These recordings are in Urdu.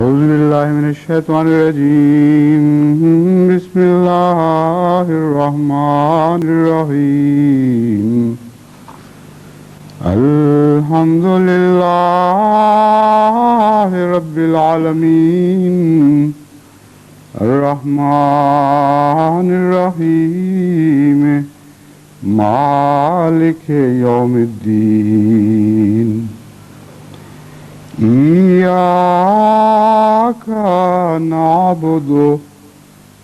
أعوذ بالله من الشيطان الرجيم. بسم الله الرحمن الرحيم. الحمد لله رب العالمين. الرحمن الرحيم. مالك يوم الدين. إياك نعبد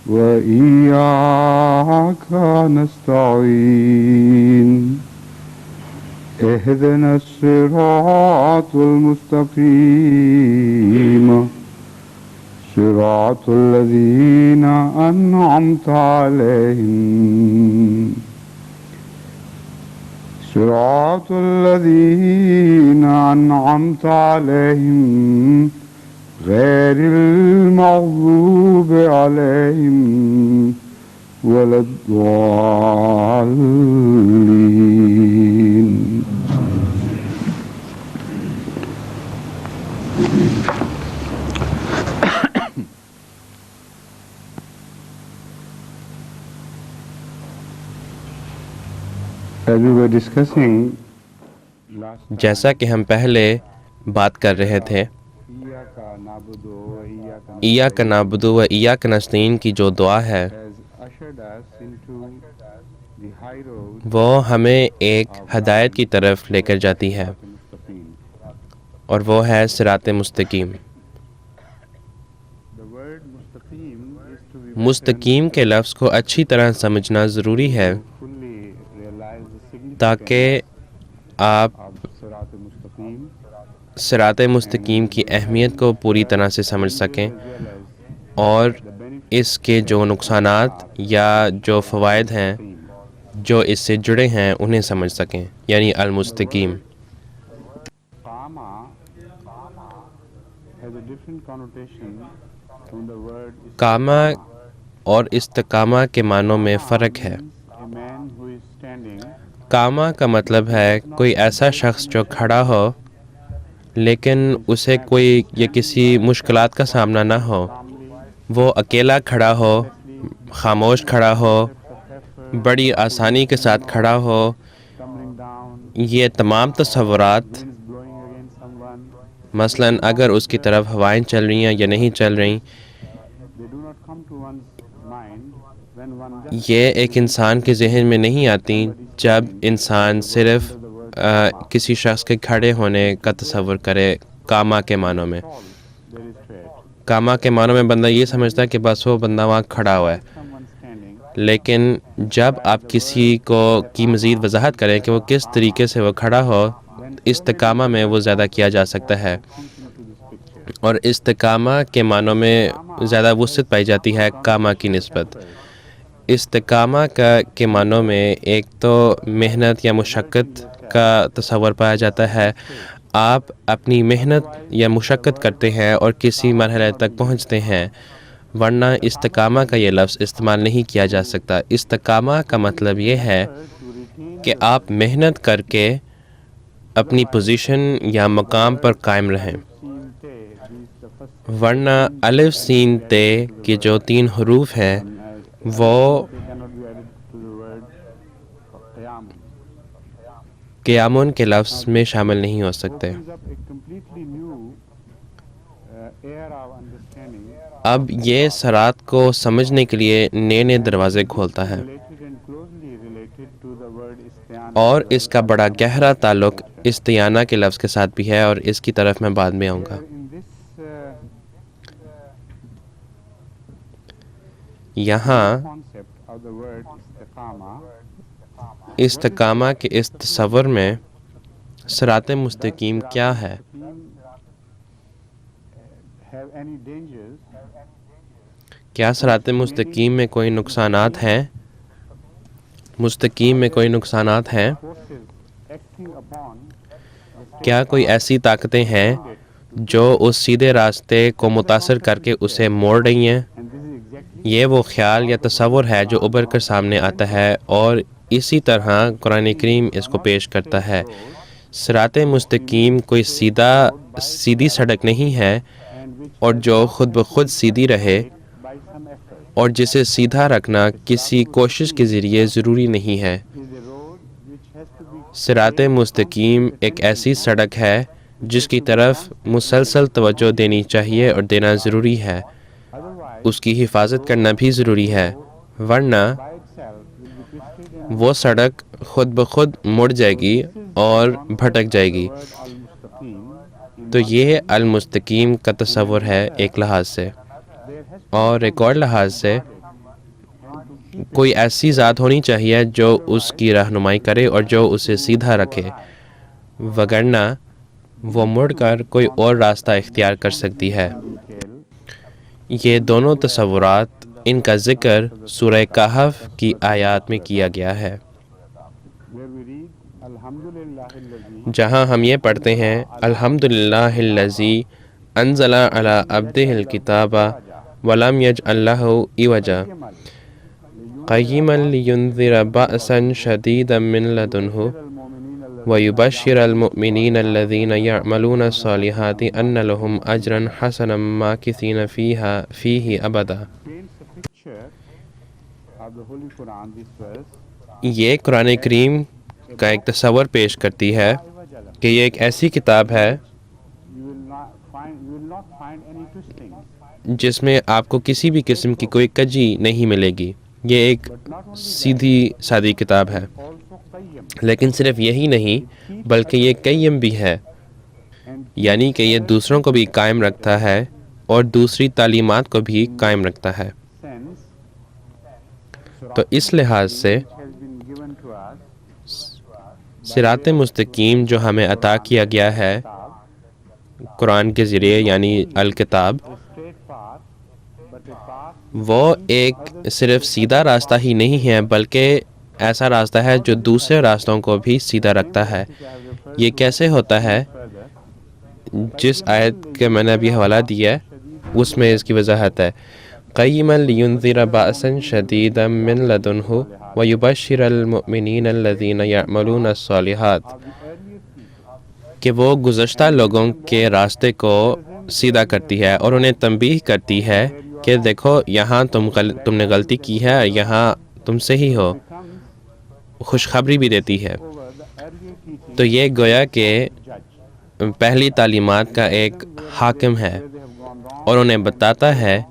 وإياك نستعين. اهدنا الصراط المستقيم. صراط الذين أنعمت عليهم. صراط الذين أنعمت عليهم غير المغضوب عليهم ولا الضالين. As we were discussing last time, جیسا کہ ہم پہلے بات کر رہے تھے، ایاک نعبد و ایاک نستعین کی جو دعا ہے وہ ہمیں ایک ہدایت کی طرف لے کر جاتی ہے، اور وہ ہے صراط مستقیم۔ مستقیم کے لفظ کو اچھی طرح سمجھنا ضروری ہے تاکہ آپ صراط مستقیم کی اہمیت کو پوری طرح سے سمجھ سکیں اور اس کے جو نقصانات یا جو فوائد ہیں جو اس سے جڑے ہیں انہیں سمجھ سکیں، یعنی المستقیم۔ قامہ اور استقامہ کے معنوں میں فرق ہے۔ قامہ کا مطلب ہے کوئی ایسا شخص جو کھڑا ہو لیکن اسے کوئی یا کسی مشکلات کا سامنا نہ ہو، وہ اکیلا کھڑا ہو، خاموش کھڑا ہو، بڑی آسانی کے ساتھ کھڑا ہو۔ یہ تمام تصورات، مثلاً اگر اس کی طرف ہوائیں چل رہی ہیں یا نہیں چل رہی، یہ ایک انسان کے ذہن میں نہیں آتی جب انسان صرف کسی شخص کے کھڑے ہونے کا تصور کرے۔ قامہ کے معنوں میں، قامہ کے معنوں میں بندہ یہ سمجھتا ہے کہ بس وہ بندہ وہاں کھڑا ہوا ہے، لیکن جب آپ کسی کو کی مزید وضاحت کریں کہ وہ کس طریقے سے وہ کھڑا ہو، استقامہ میں وہ زیادہ کیا جا سکتا ہے، اور استقامہ کے معنوں میں زیادہ وسعت پائی جاتی ہے قامہ کی نسبت۔ استقامہ کے معنوں میں ایک تو محنت یا مشقت کا تصور پایا جاتا ہے، آپ اپنی محنت یا مشقت کرتے ہیں اور کسی مرحلے تک پہنچتے ہیں، ورنہ استقامہ کا یہ لفظ استعمال نہیں کیا جا سکتا۔ استقامہ کا مطلب یہ ہے کہ آپ محنت کر کے اپنی پوزیشن یا مقام پر قائم رہیں، ورنہ الف سین تے کے جو 3 حروف ہیں وہ قیامون کے لفظ میں شامل نہیں ہو سکتے۔ اب یہ صراط کو سمجھنے کے لیے نئے نئے دروازے کھولتا ہے، اور اس کا بڑا گہرا تعلق استعانہ کے لفظ کے ساتھ بھی ہے، اور اس کی طرف میں بعد میں آؤں گا۔ یہاں استقامہ کے اس تصور میں صراط مستقیم کیا ہے؟ کیا صراط مستقیم میں کوئی نقصانات ہیں؟ مستقیم میں کوئی نقصانات ہیں؟ کیا کوئی ایسی طاقتیں ہیں جو اس سیدھے راستے کو متاثر کر کے اسے موڑ رہی ہیں؟ یہ وہ خیال یا تصور ہے جو ابھر کر سامنے آتا ہے، اور اسی طرح قرآن کریم اس کو پیش کرتا ہے۔ صراط مستقیم کوئی سیدھی سڑک نہیں ہے، اور جو خود بخود سیدھی رہے اور جسے سیدھا رکھنا کسی کوشش کے ذریعے ضروری نہیں ہے۔ صراط مستقیم ایک ایسی سڑک ہے جس کی طرف مسلسل توجہ دینی چاہیے اور دینا ضروری ہے، اس کی حفاظت کرنا بھی ضروری ہے، ورنہ وہ سڑک خود بخود مڑ جائے گی اور بھٹک جائے گی۔ تو یہ المستقیم کا تصور ہے ایک لحاظ سے، اور ایک اور لحاظ سے کوئی ایسی ذات ہونی چاہیے جو اس کی رہنمائی کرے اور جو اسے سیدھا رکھے، وگرنہ وہ مڑ کر کوئی اور راستہ اختیار کر سکتی ہے۔ یہ دونوں تصورات، ان کا ذکر سورہ کہف کی آیات میں کیا گیا ہے، جہاں ہم یہ پڑھتے ہیں الحمدللہ الذی انزل علی عبدہ الکتاب ولم یجعل لہ عوجا قیما لینذر بأسا شدیدا من لدنہ ویبشر المؤمنین الذین یعملون الصالحات ان لہم اجرا حسنا ماکثین فیہ ابدا۔ یہ قرآن کریم کا ایک تصور پیش کرتی ہے کہ یہ ایک ایسی کتاب ہے جس میں آپ کو کسی بھی قسم کی کوئی کجی نہیں ملے گی، یہ ایک سیدھی سادی کتاب ہے، لیکن صرف یہی نہیں بلکہ یہ قیم بھی ہے، یعنی کہ یہ دوسروں کو بھی قائم رکھتا ہے اور دوسری تعلیمات کو بھی قائم رکھتا ہے۔ تو اس لحاظ سے صراط مستقیم جو ہمیں عطا کیا گیا ہے قرآن کے ذریعے یعنی الکتاب، وہ ایک صرف سیدھا راستہ ہی نہیں ہے بلکہ ایسا راستہ ہے جو دوسرے راستوں کو بھی سیدھا رکھتا ہے۔ یہ کیسے ہوتا ہے؟ جس آیت کے میں نے ابھی حوالہ دیا ہے اس میں اس کی وضاحت ہے، قیما لینذر بأسا شدیدا من لدنہ ویبشر المؤمنین الذین یعملون الصالحات، کہ وہ گزشتہ لوگوں کے راستے کو سیدھا کرتی ہے اور انہیں تنبیہ کرتی ہے کہ دیکھو یہاں تم نے غلطی کی ہے، یہاں تم صحیح ہو، خوشخبری بھی دیتی ہے۔ تو یہ گویا کہ پہلی تعلیمات کا ایک حاکم ہے اور انہیں بتاتا ہے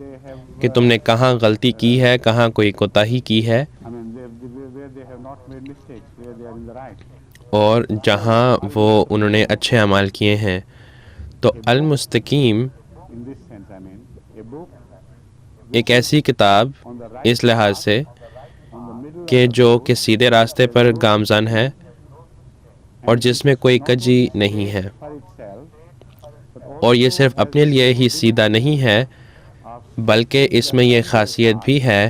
کہ تم نے کہاں غلطی کی ہے، کہاں کوئی کوتاہی کی ہے، اور جہاں انہوں نے اچھے اعمال کیے ہیں۔ تو المستقیم ایک ایسی کتاب اس لحاظ سے کہ جو کہ سیدھے راستے پر گامزن ہے اور جس میں کوئی کجی نہیں ہے، اور یہ صرف اپنے لیے ہی سیدھا نہیں ہے بلکہ اس میں یہ خاصیت بھی ہے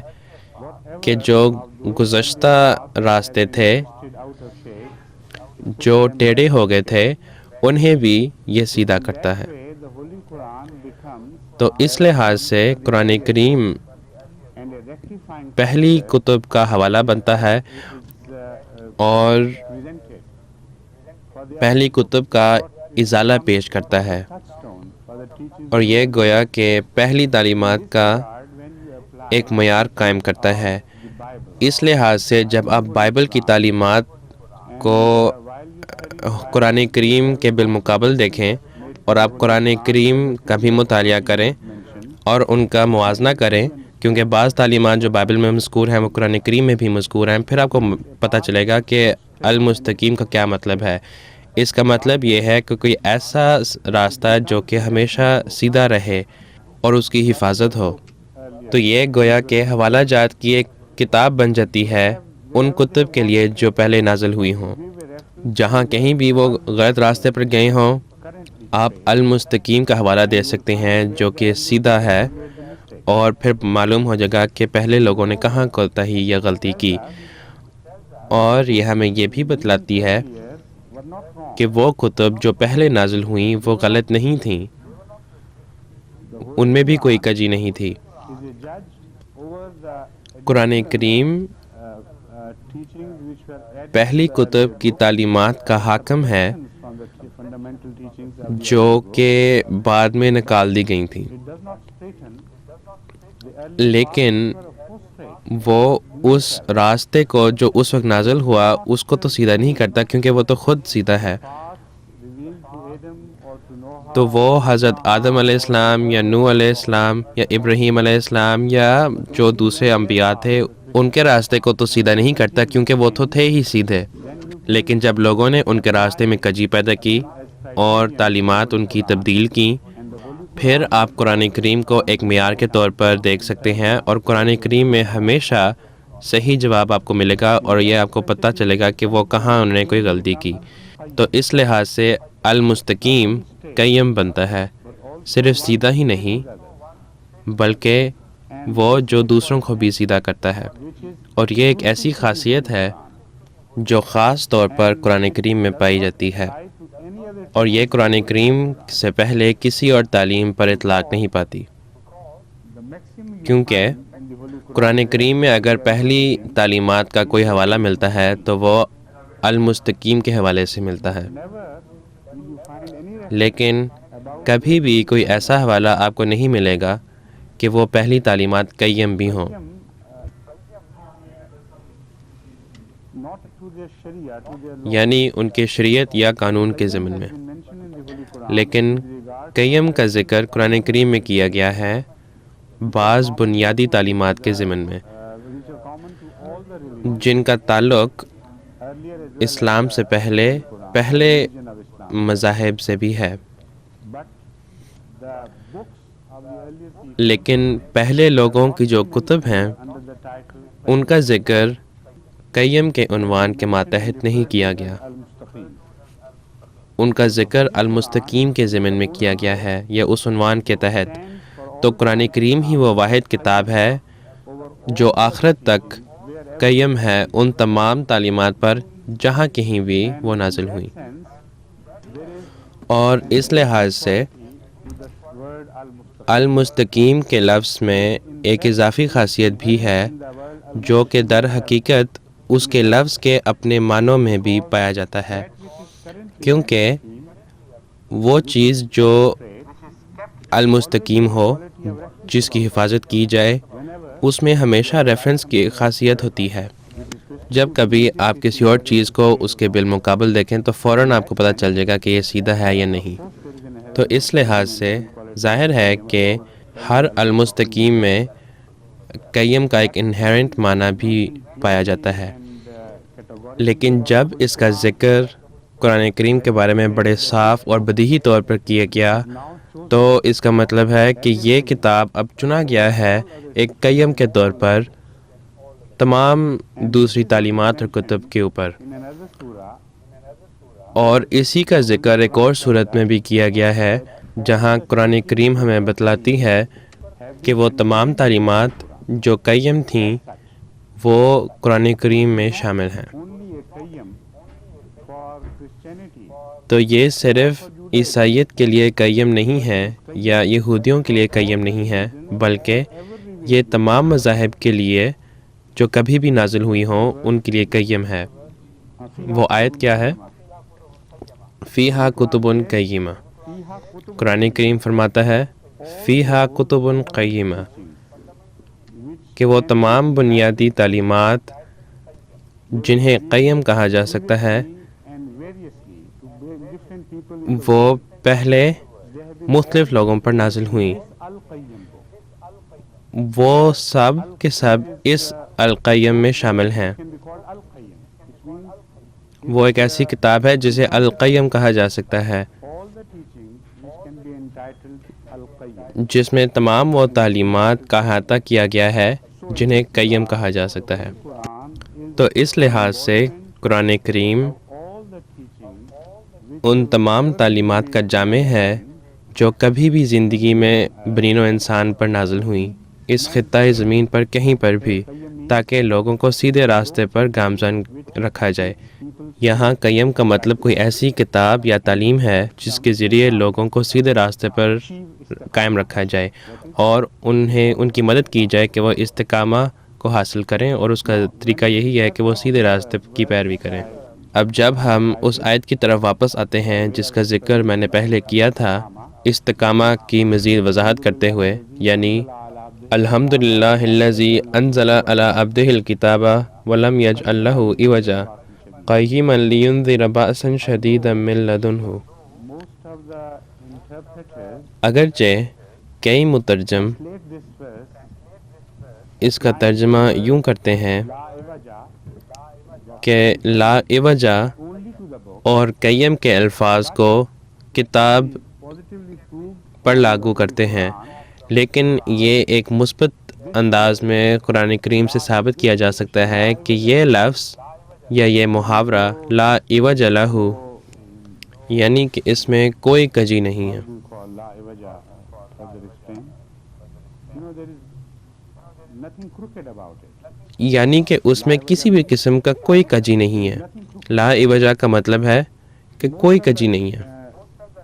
کہ جو گزشتہ راستے تھے جو ٹیڑھے ہو گئے تھے انہیں بھی یہ سیدھا کرتا ہے۔ تو اس لحاظ سے قرآن کریم پہلی کتب کا حوالہ بنتا ہے اور پہلی کتب کا ازالہ پیش کرتا ہے، اور یہ گویا کہ پہلی تعلیمات کا ایک معیار قائم کرتا ہے۔ اس لحاظ سے جب آپ بائبل کی تعلیمات کو قرآن کریم کے بالمقابل دیکھیں اور آپ قرآن کریم کا بھی مطالعہ کریں اور ان کا موازنہ کریں، کیونکہ بعض تعلیمات جو بائبل میں مذکور ہیں وہ قرآن کریم میں بھی مذکور ہیں، پھر آپ کو پتہ چلے گا کہ المستقیم کا کیا مطلب ہے۔ اس کا مطلب یہ ہے کہ کوئی ایسا راستہ جو کہ ہمیشہ سیدھا رہے اور اس کی حفاظت ہو۔ تو یہ گویا کہ حوالہ جات کی ایک کتاب بن جاتی ہے ان کتب کے لیے جو پہلے نازل ہوئی ہوں۔ جہاں کہیں بھی وہ غلط راستے پر گئے ہوں، آپ المستقیم کا حوالہ دے سکتے ہیں جو کہ سیدھا ہے، اور پھر معلوم ہو جائے گا کہ پہلے لوگوں نے کہاں کوتاہی یا غلطی کی۔ اور یہ ہمیں یہ بھی بتلاتی ہے کہ وہ کتب جو پہلے نازل ہوئیں وہ غلط نہیں تھیں، ان میں بھی کوئی کجی نہیں تھی۔ قرآن کریم پہلی کتب کی تعلیمات کا حاکم ہے جو کہ بعد میں نکال دی گئی تھیں، لیکن وہ اس راستے کو جو اس وقت نازل ہوا اس کو تو سیدھا نہیں کرتا، کیونکہ وہ تو خود سیدھا ہے. تو وہ حضرت آدم علیہ السلام یا نوح علیہ السلام یا ابراہیم علیہ السلام یا جو دوسرے انبیاء تھے ان کے راستے کو تو سیدھا نہیں کرتا، کیونکہ وہ تو تھے ہی سیدھے. لیکن جب لوگوں نے ان کے راستے میں کجی پیدا کی اور تعلیمات ان کی تبدیل کی، پھر آپ قرآن کریم کو ایک معیار کے طور پر دیکھ سکتے ہیں، اور قرآن کریم میں ہمیشہ صحیح جواب آپ کو ملے گا، اور یہ آپ کو پتہ چلے گا کہ وہ کہاں انہوں نے کوئی غلطی کی. تو اس لحاظ سے المستقیم قیم بنتا ہے، صرف سیدھا ہی نہیں بلکہ وہ جو دوسروں کو بھی سیدھا کرتا ہے. اور یہ ایک ایسی خاصیت ہے جو خاص طور پر قرآن کریم میں پائی جاتی ہے، اور یہ قرآن کریم سے پہلے کسی اور تعلیم پر اطلاق نہیں پاتی. کیونکہ قرآن کریم میں اگر پہلی تعلیمات کا کوئی حوالہ ملتا ہے تو وہ المستقیم کے حوالے سے ملتا ہے، لیکن کبھی بھی کوئی ایسا حوالہ آپ کو نہیں ملے گا کہ وہ پہلی تعلیمات قیم بھی ہوں. یعنی ان کے شریعت یا قانون کے ضمن میں. لیکن قیم کا ذکر قرآن کریم میں کیا گیا ہے بعض بنیادی تعلیمات کے ضمن میں، جن کا تعلق اسلام سے پہلے مذاہب سے بھی ہے. لیکن پہلے لوگوں کی جو کتب ہیں ان کا ذکر قیم کے عنوان کے ماتحت نہیں کیا گیا، ان کا ذکر المستقیم کے ضمن میں کیا گیا ہے یا اس عنوان کے تحت. تو قرآن کریم ہی وہ واحد کتاب ہے جو آخرت تک قیم ہے ان تمام تعلیمات پر جہاں کہیں بھی وہ نازل ہوئی. اور اس لحاظ سے المستقیم کے لفظ میں ایک اضافی خاصیت بھی ہے جو کہ در حقیقت اس کے لفظ کے اپنے معنوں میں بھی پایا جاتا ہے، کیونکہ وہ چیز جو المستقیم ہو، جس کی حفاظت کی جائے، اس میں ہمیشہ ریفرنس کی خاصیت ہوتی ہے. جب کبھی آپ کسی اور چیز کو اس کے بالمقابل دیکھیں تو فوراً آپ کو پتہ چل جائے گا کہ یہ سیدھا ہے یا نہیں. تو اس لحاظ سے ظاہر ہے کہ ہر المستقیم میں قیم کا ایک انہیرنٹ معنی بھی پایا جاتا ہے. لیکن جب اس کا ذکر قرآن کریم کے بارے میں بڑے صاف اور بدیہی طور پر کیا گیا تو اس کا مطلب ہے کہ یہ کتاب اب چنا گیا ہے ایک قیم کے طور پر تمام دوسری تعلیمات اور کتب کے اوپر. اور اسی کا ذکر ایک اور صورت میں بھی کیا گیا ہے جہاں قرآن کریم ہمیں بتلاتی ہے کہ وہ تمام تعلیمات جو قیم تھیں وہ قرآن کریم میں شامل ہیں. تو یہ صرف عیسائیت کے لیے قیم نہیں ہے یا یہودیوں کے لیے قیم نہیں ہے، بلکہ یہ تمام مذاہب کے لیے جو کبھی بھی نازل ہوئی ہوں ان کے لیے قیم ہے. وہ آیت کیا ہے؟ فیہا کتب قیمہ. قرآن کریم فرماتا ہے فیہا کتب قیمہ، کہ وہ تمام بنیادی تعلیمات جنہیں قیم کہا جا سکتا ہے وہ پہلے مختلف لوگوں پر نازل ہوئیں. وہ سب کے سب اس القیم میں شامل ہیں. وہ ایک ایسی کتاب ہے جسے القیم کہا جا سکتا ہے، جس میں تمام وہ تعلیمات کا احاطہ کیا گیا ہے جنہیں قیم کہا جا سکتا ہے. تو اس لحاظ سے قرآن کریم ان تمام تعلیمات کا جامع ہے جو کبھی بھی زندگی میں بنین و انسان پر نازل ہوئیں اس خطۂ زمین پر کہیں پر بھی، تاکہ لوگوں کو سیدھے راستے پر گامزن رکھا جائے. یہاں قیم کا مطلب کوئی ایسی کتاب یا تعلیم ہے جس کے ذریعے لوگوں کو سیدھے راستے پر قائم رکھا جائے اور ان کی مدد کی جائے کہ وہ استقامہ کو حاصل کریں، اور اس کا طریقہ یہی ہے کہ وہ سیدھے راستے کی پیروی کریں. اب جب ہم اس آیت کی طرف واپس آتے ہیں جس کا ذکر میں نے پہلے کیا تھا استقامہ کی مزید وضاحت کرتے ہوئے، یعنی الحمد للہ الذی انزل علی عبدہ الکتاب ولم یجعل لہ عوجا قیما لینذر بأسا شدیدا من لدنہ، most of the interpreters اگرچہ کئی مترجم translate this verse اس کا ترجمہ یوں کرتے ہیں la iwaja کہ لا عوجا only to the book اور قیم کے الفاظ کو کتاب positively prove پر لاگو کرتے ہیں، لیکن یہ ایک مثبت انداز میں قرآن کریم سے ثابت کیا جا سکتا ہے کہ یہ لفظ یا یہ محاورہ لا عوج لہ، یعنی کہ اس میں کوئی کجی نہیں ہے، we call la iwaja for the restraint. There is nothing crooked about it. یعنی کہ اس میں کسی بھی قسم کا کوئی کجی نہیں ہے۔ لا عوجہ کا مطلب ہے کہ کوئی کجی نہیں ہے۔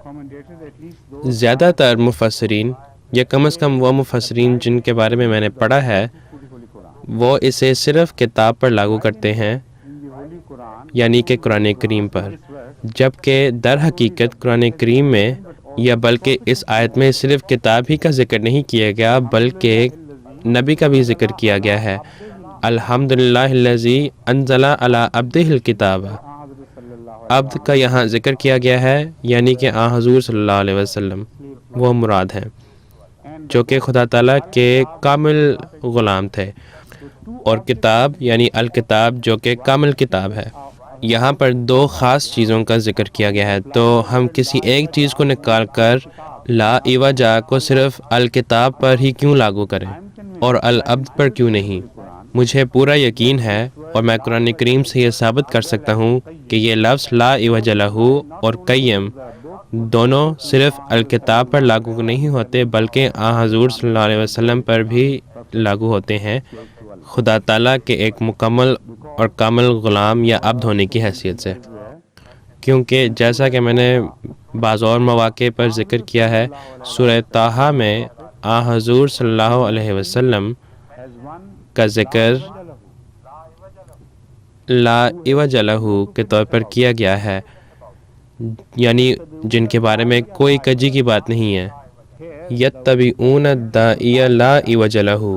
Commentators, at least those زیادہ تر مفسرین یا کم از کم وہ مفسرین جن کے بارے میں نے پڑھا ہے Holy Quran. وہ اسے صرف کتاب پر لاگو کرتے ہیں، In the Holy Quran, یعنی کہ قرآن کریم پر، جبکہ در حقیقت قرآن کریم میں یا بلکہ اس آیت میں صرف کتاب ہی کا ذکر نہیں کیا گیا بلکہ نبی کا بھی ذکر کیا گیا ہے۔ الحمد للہ الذی انزل علی عبدہ الکتاب، Hazrat sallallahu عبد کا یہاں ذکر کیا گیا ہے، یعنی کہ حضور صلی اللہ علیہ وسلم وہ مراد ہیں جو کہ خدا تعالیٰ کے کامل غلام تھے، اور کتاب یعنی الکتاب جو کہ کامل کتاب ہے۔ یہاں پر دو خاص چیزوں کا ذکر کیا گیا ہے، تو ہم کسی ایک چیز کو نکال کر لا عوجہ کو صرف الکتاب پر ہی کیوں لاگو کریں اور العبد پر کیوں نہیں؟ مجھے پورا یقین ہے اور میں قرآن کریم سے یہ ثابت کر سکتا ہوں کہ یہ لفظ لا عوج لہ اور قیم دونوں صرف الکتاب پر لاگو نہیں ہوتے بلکہ حضور صلی اللہ علیہ وسلم پر بھی لاگو ہوتے ہیں، خدا تعالیٰ کے ایک مکمل اور کامل غلام یا عبد ہونے کی حیثیت سے، کیونکہ جیسا کہ میں نے بعض اور مواقع پر ذکر کیا ہے، سورہ طٰہٰ میں حضور صلی اللہ علیہ وسلم کا ذکر لا عوج لہ کے طور پر کیا گیا ہے، یعنی جن کے بارے میں کوئی کجی کی بات نہیں ہے، یتبعون الداعی لا عوج لہ۔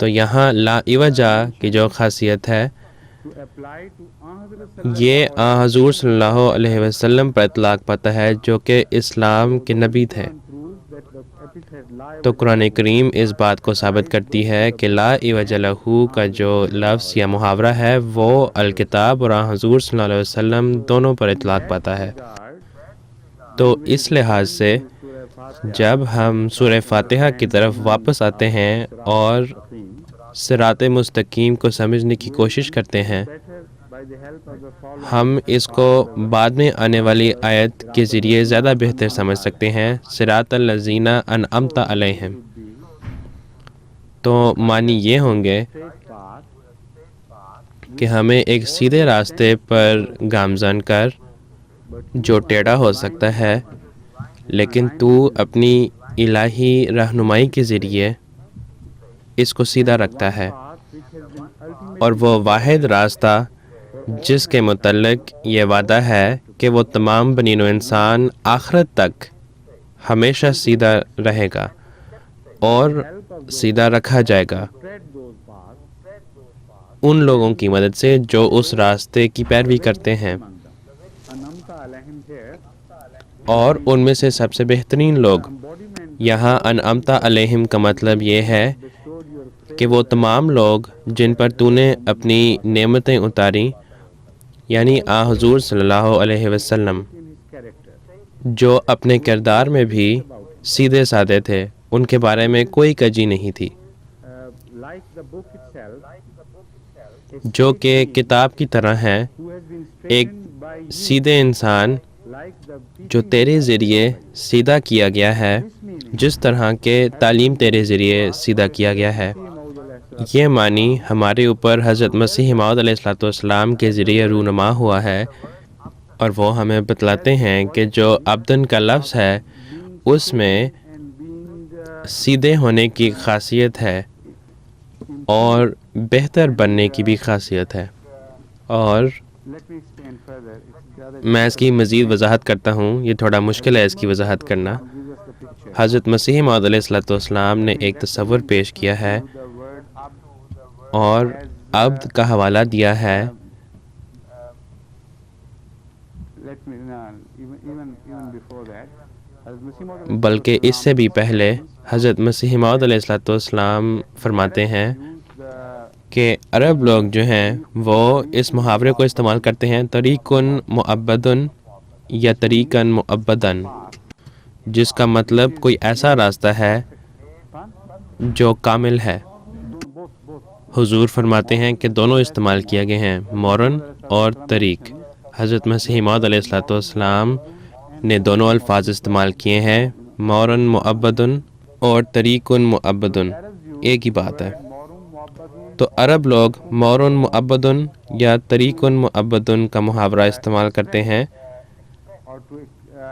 تو یہاں لا عوجہ کی جو خاصیت ہے to apply to Hazrat یہ حضور صلی اللہ علیہ وسلم پر اطلاق پاتا ہے جو کہ اسلام کے نبی تھے، proves that the epithet la تو قرآن کریم اس بات کو ثابت کرتی ہے کہ لا عوج لہ کا جو لفظ یا محاورہ ہے وہ الکتاب اور حضور صلی اللہ علیہ وسلم دونوں پر اطلاق پاتا ہے۔ تو اس لحاظ سے جب ہم سورہ فاتحہ کی طرف واپس آتے ہیں اور صراط مستقیم کو سمجھنے کی کوشش کرتے ہیں، by the help of the following ہم اس کو بعد میں آنے والی آیت کے ذریعے زیادہ بہتر سمجھ سکتے ہیں، صراط الذین انعمت علیہم۔ تو معنی یہ ہوں گے کہ ہمیں ایک سیدھے راستے پر گامزن کر جو ٹیڑھا ہو سکتا ہے، لیکن تو اپنی الہی رہنمائی کے ذریعے اس کو سیدھا رکھتا ہے، اور وہ واحد راستہ جس کے متعلق یہ وعدہ ہے کہ وہ تمام بنین و انسان آخرت تک ہمیشہ سیدھا رہے گا اور سیدھا رکھا جائے گا ان لوگوں کی مدد سے جو اس راستے کی پیروی کرتے ہیں، Anamta alayhim here اور ان میں سے سب سے بہترین لوگ یہاں انعمت علیہم کا مطلب یہ ہے کہ وہ تمام لوگ جن پر تو نے اپنی نعمتیں اتاری، یعنی حضور صلی اللہ علیہ وسلم in his character. جو اپنے کردار میں بھی سیدھے سادے تھے، ان کے بارے میں کوئی کجی نہیں تھی، Like the book itself, جو کہ کتاب کی طرح ہیں، who has been ایک strengthened by you, سیدھے انسان like the جو تیرے ذریعے سیدھا کیا گیا ہے، جس طرح کے تعلیم تیرے ذریعے سیدھا کیا گیا ہے۔ یہ معنی ہمارے اوپر حضرت مسیح موعود علیہ الصلوۃ والسلام کے ذریعے رونما ہوا ہے، اور وہ ہمیں بتلاتے ہیں کہ جو عبدن کا لفظ ہے اس میں and being سیدھے ہونے کی خاصیت ہے اور بہتر بننے کی بھی خاصیت ہے، اور let me explain further. It's rather میں اس کی مزید وضاحت کرتا ہوں، یہ تھوڑا مشکل ہے اس کی وضاحت کرنا۔ gives us the picture. حضرت مسیح موعود علیہ الصلوۃ والسلام نے ایک تصور پیش کیا ہے The word abd اور عبد کا حوالہ دیا ہے۔ let me even before that, Hazrat Masih Maud بلکہ اس سے بھی پہلے حضرت مسیح موعود علیہ الصلوۃ والسلام فرماتے ہیں used the کہ عرب لوگ جو ہیں وہ اس محاورے کو استعمال کرتے ہیں طریقن معبدن یا طریقن معبدن، جس کا مطلب کوئی ایسا راستہ ہے جو کامل ہے۔ حضور فرماتے ہیں کہ دونوں استعمال کیے گئے ہیں، مورن اور طریق۔ حضرت مسیح موعود علیہ الصلوۃ والسلام نے دونوں الفاظ استعمال کیے ہیں، مورن معبدن اور طریقن معبدن، ایک ہی بات ہے۔ morum muabbadun تو عرب لوگ مورن معبدن یا طریقن معبدن کا محاورہ استعمال کرتے ہیں or to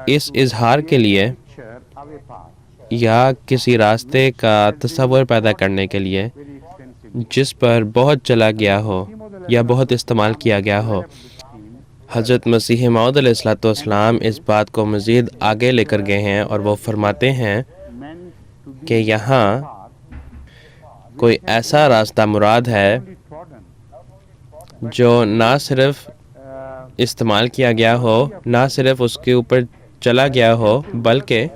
اس اظہار کے لیے picture of a path یا کسی راستے کا تصور پیدا کرنے کے لیے very extensively. جس پر بہت چلا گیا ہو یا بہت استعمال کیا گیا ہو۔ حضرت مسیح موعود علیہ الصلوۃ والسلام اس بات کو مزید آگے لے کر گئے ہیں اور وہ فرماتے ہیں Meant to be کہ یہاں path کوئی ایسا راستہ مراد ہے only trodden, جو نہ صرف استعمال کیا گیا ہو، نہ صرف اس کے اوپر چلا گیا ہو، بلکہ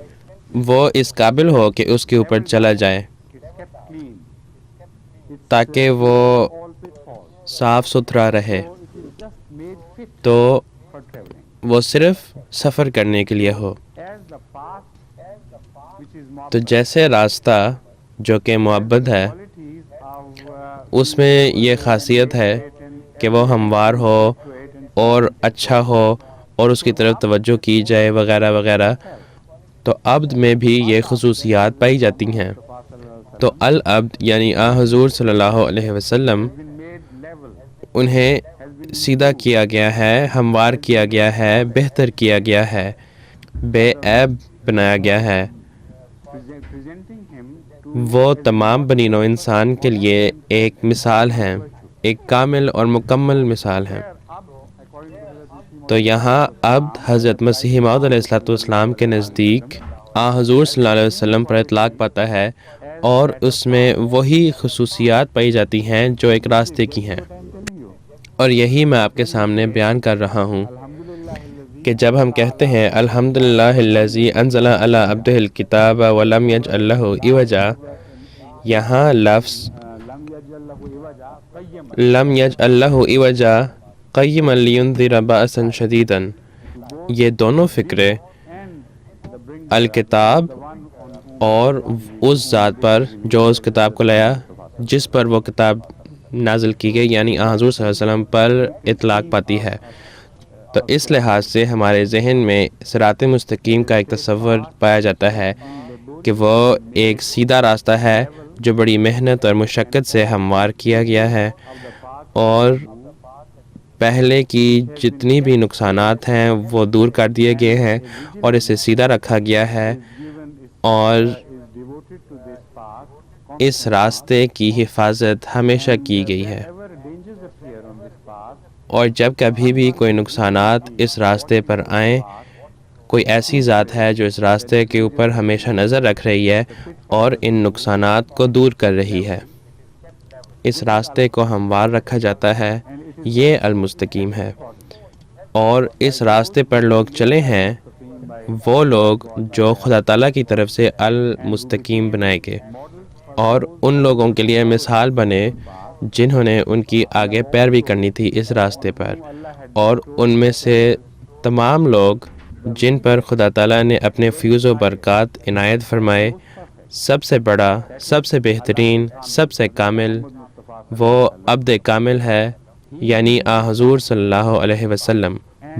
وہ اس قابل ہو کہ اس کے اوپر چلا جائے it's kept clean, it's تاکہ وہ all pitfalls, صاف ستھرا رہے، so it is just made fit تو for traveling. وہ صرف سفر کرنے کے لیے ہو۔ As the path which is تو muabbad, جیسے راستہ جو کہ معبد ہے qualities of اس میں یہ خاصیت ہے کہ وہ ہموار ہو اور اچھا ہو اور اس کی طرف توجہ کی جائے وغیرہ وغیرہ، تو عبد میں بھی یہ خصوصیات پائی جاتی ہیں۔ تو العبد یعنی حضور صلی اللہ علیہ وسلم been made level, انہیں سیدھا کیا گیا ہے، ہموار کیا گیا ہے، بہتر کیا گیا ہے، بے عیب بنایا گیا ہے۔ presenting him to وہ تمام بنی نوع انسان کے لیے ایک مثال ہیں، ایک کامل اور مکمل مثال ہیں۔ according to the تو یہاں عبد حضرت مسیح موعود علیہ الصلوۃ والسلام کے نزدیک حضور صلی اللہ علیہ وسلم پر اطلاق پاتا ہے اور اس میں وہی خصوصیات پائی جاتی ہیں جو ایک راستے کی ہیں، اور یہی میں آپ کے سامنے بیان کر رہا ہوں کہ جب ہم کہتے ہیں الحمدللہ الذی انزل علی عبدہ الکتاب ولم یجعل لہ عوجا، یہاں لفظ lam yaj'al lahu iwaja qayyiman لم یجعل لہ عوجا قیما لینذر بأسا شدیدا، یہ دونوں فکرے and the bring الکتاب one on whom اور اس ذات پر جو اس کتاب کو لایا جس پر وہ کتاب نازل کی گئی، یعنی حضور صلی اللہ علیہ وسلم پر اطلاق پاتی ہے۔ تو اس لحاظ سے ہمارے ذہن میں صراط مستقیم کا ایک تصور پایا جاتا ہے کہ وہ ایک سیدھا راستہ ہے جو بڑی محنت اور مشقت سے ہموار کیا گیا ہے، اور پہلے کی جتنی بھی نقصانات ہیں وہ دور کر دیے گئے ہیں اور اسے سیدھا رکھا گیا ہے، given is اور devoted to this path, اس راستے کی حفاظت ہمیشہ کی گئی ہے۔ whenever dangers appear on this path, اور جب کبھی بھی کوئی نقصانات اس راستے پر آئیں، کوئی ایسی ذات ہے جو اس راستے کے اوپر ہمیشہ نظر رکھ رہی ہے اور ان نقصانات کو دور کر رہی ہے، اس راستے کو ہموار رکھا جاتا ہے، یہ المستقیم ہے۔ اور اس راستے پر لوگ چلے ہیں وہ لوگ جو خدا تعالیٰ کی طرف سے المستقیم بنائے گئے، اور ان لوگوں کے لیے مثال بنے جنہوں نے ان کی آگے پیروی کرنی تھی اس راستے پر، اور ان میں سے تمام لوگ جن پر خدا تعالیٰ نے اپنے فیوز و برکات عنایت فرمائے، سب سے بڑا، سب سے بہترین، سب سے کامل وہ عبد کامل ہے، یعنی حضور صلی اللہ علیہ وسلم۔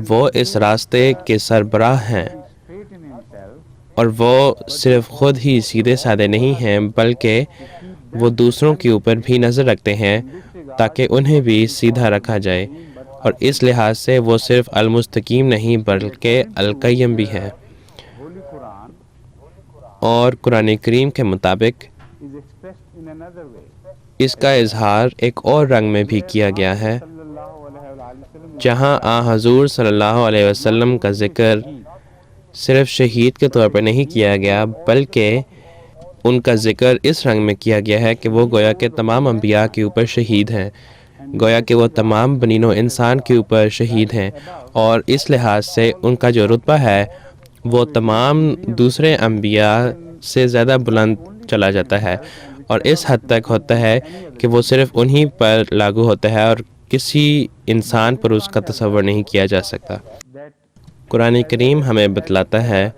وہ اس راستے کے سربراہ ہیں، straight in himself, اور وہ صرف خود ہی سیدھے سادے نہیں ہیں بلکہ وہ دوسروں کے اوپر بھی نظر رکھتے ہیں تاکہ انہیں بھی سیدھا رکھا جائے، اور اس لحاظ سے وہ صرف المستقیم نہیں بلکہ القیم بھی ہے۔ Holy Quran اور قرآن کریم کے مطابق is expressed in another way. اس کا اظہار ایک اور رنگ میں بھی کیا گیا ہے، صلی اللہ علیہ وسلم جہاں حضور صلی اللہ علیہ وسلم کا ذکر صرف شہید کے طور پر نہیں کیا گیا، بلکہ ان کا ذکر اس رنگ میں کیا گیا ہے کہ وہ گویا کہ تمام انبیاء کے اوپر شہید ہیں، گویا کہ وہ تمام بنی نوع انسان کے اوپر شہید ہیں، اور اس لحاظ سے ان کا جو رتبہ ہے وہ تمام دوسرے انبیاء سے زیادہ بلند چلا جاتا ہے، اور اس حد تک ہوتا ہے کہ وہ صرف انہی پر لاگو ہوتا ہے اور کسی انسان پر اس کا تصور نہیں کیا جا سکتا۔ قرآن کریم ہمیں بتلاتا ہے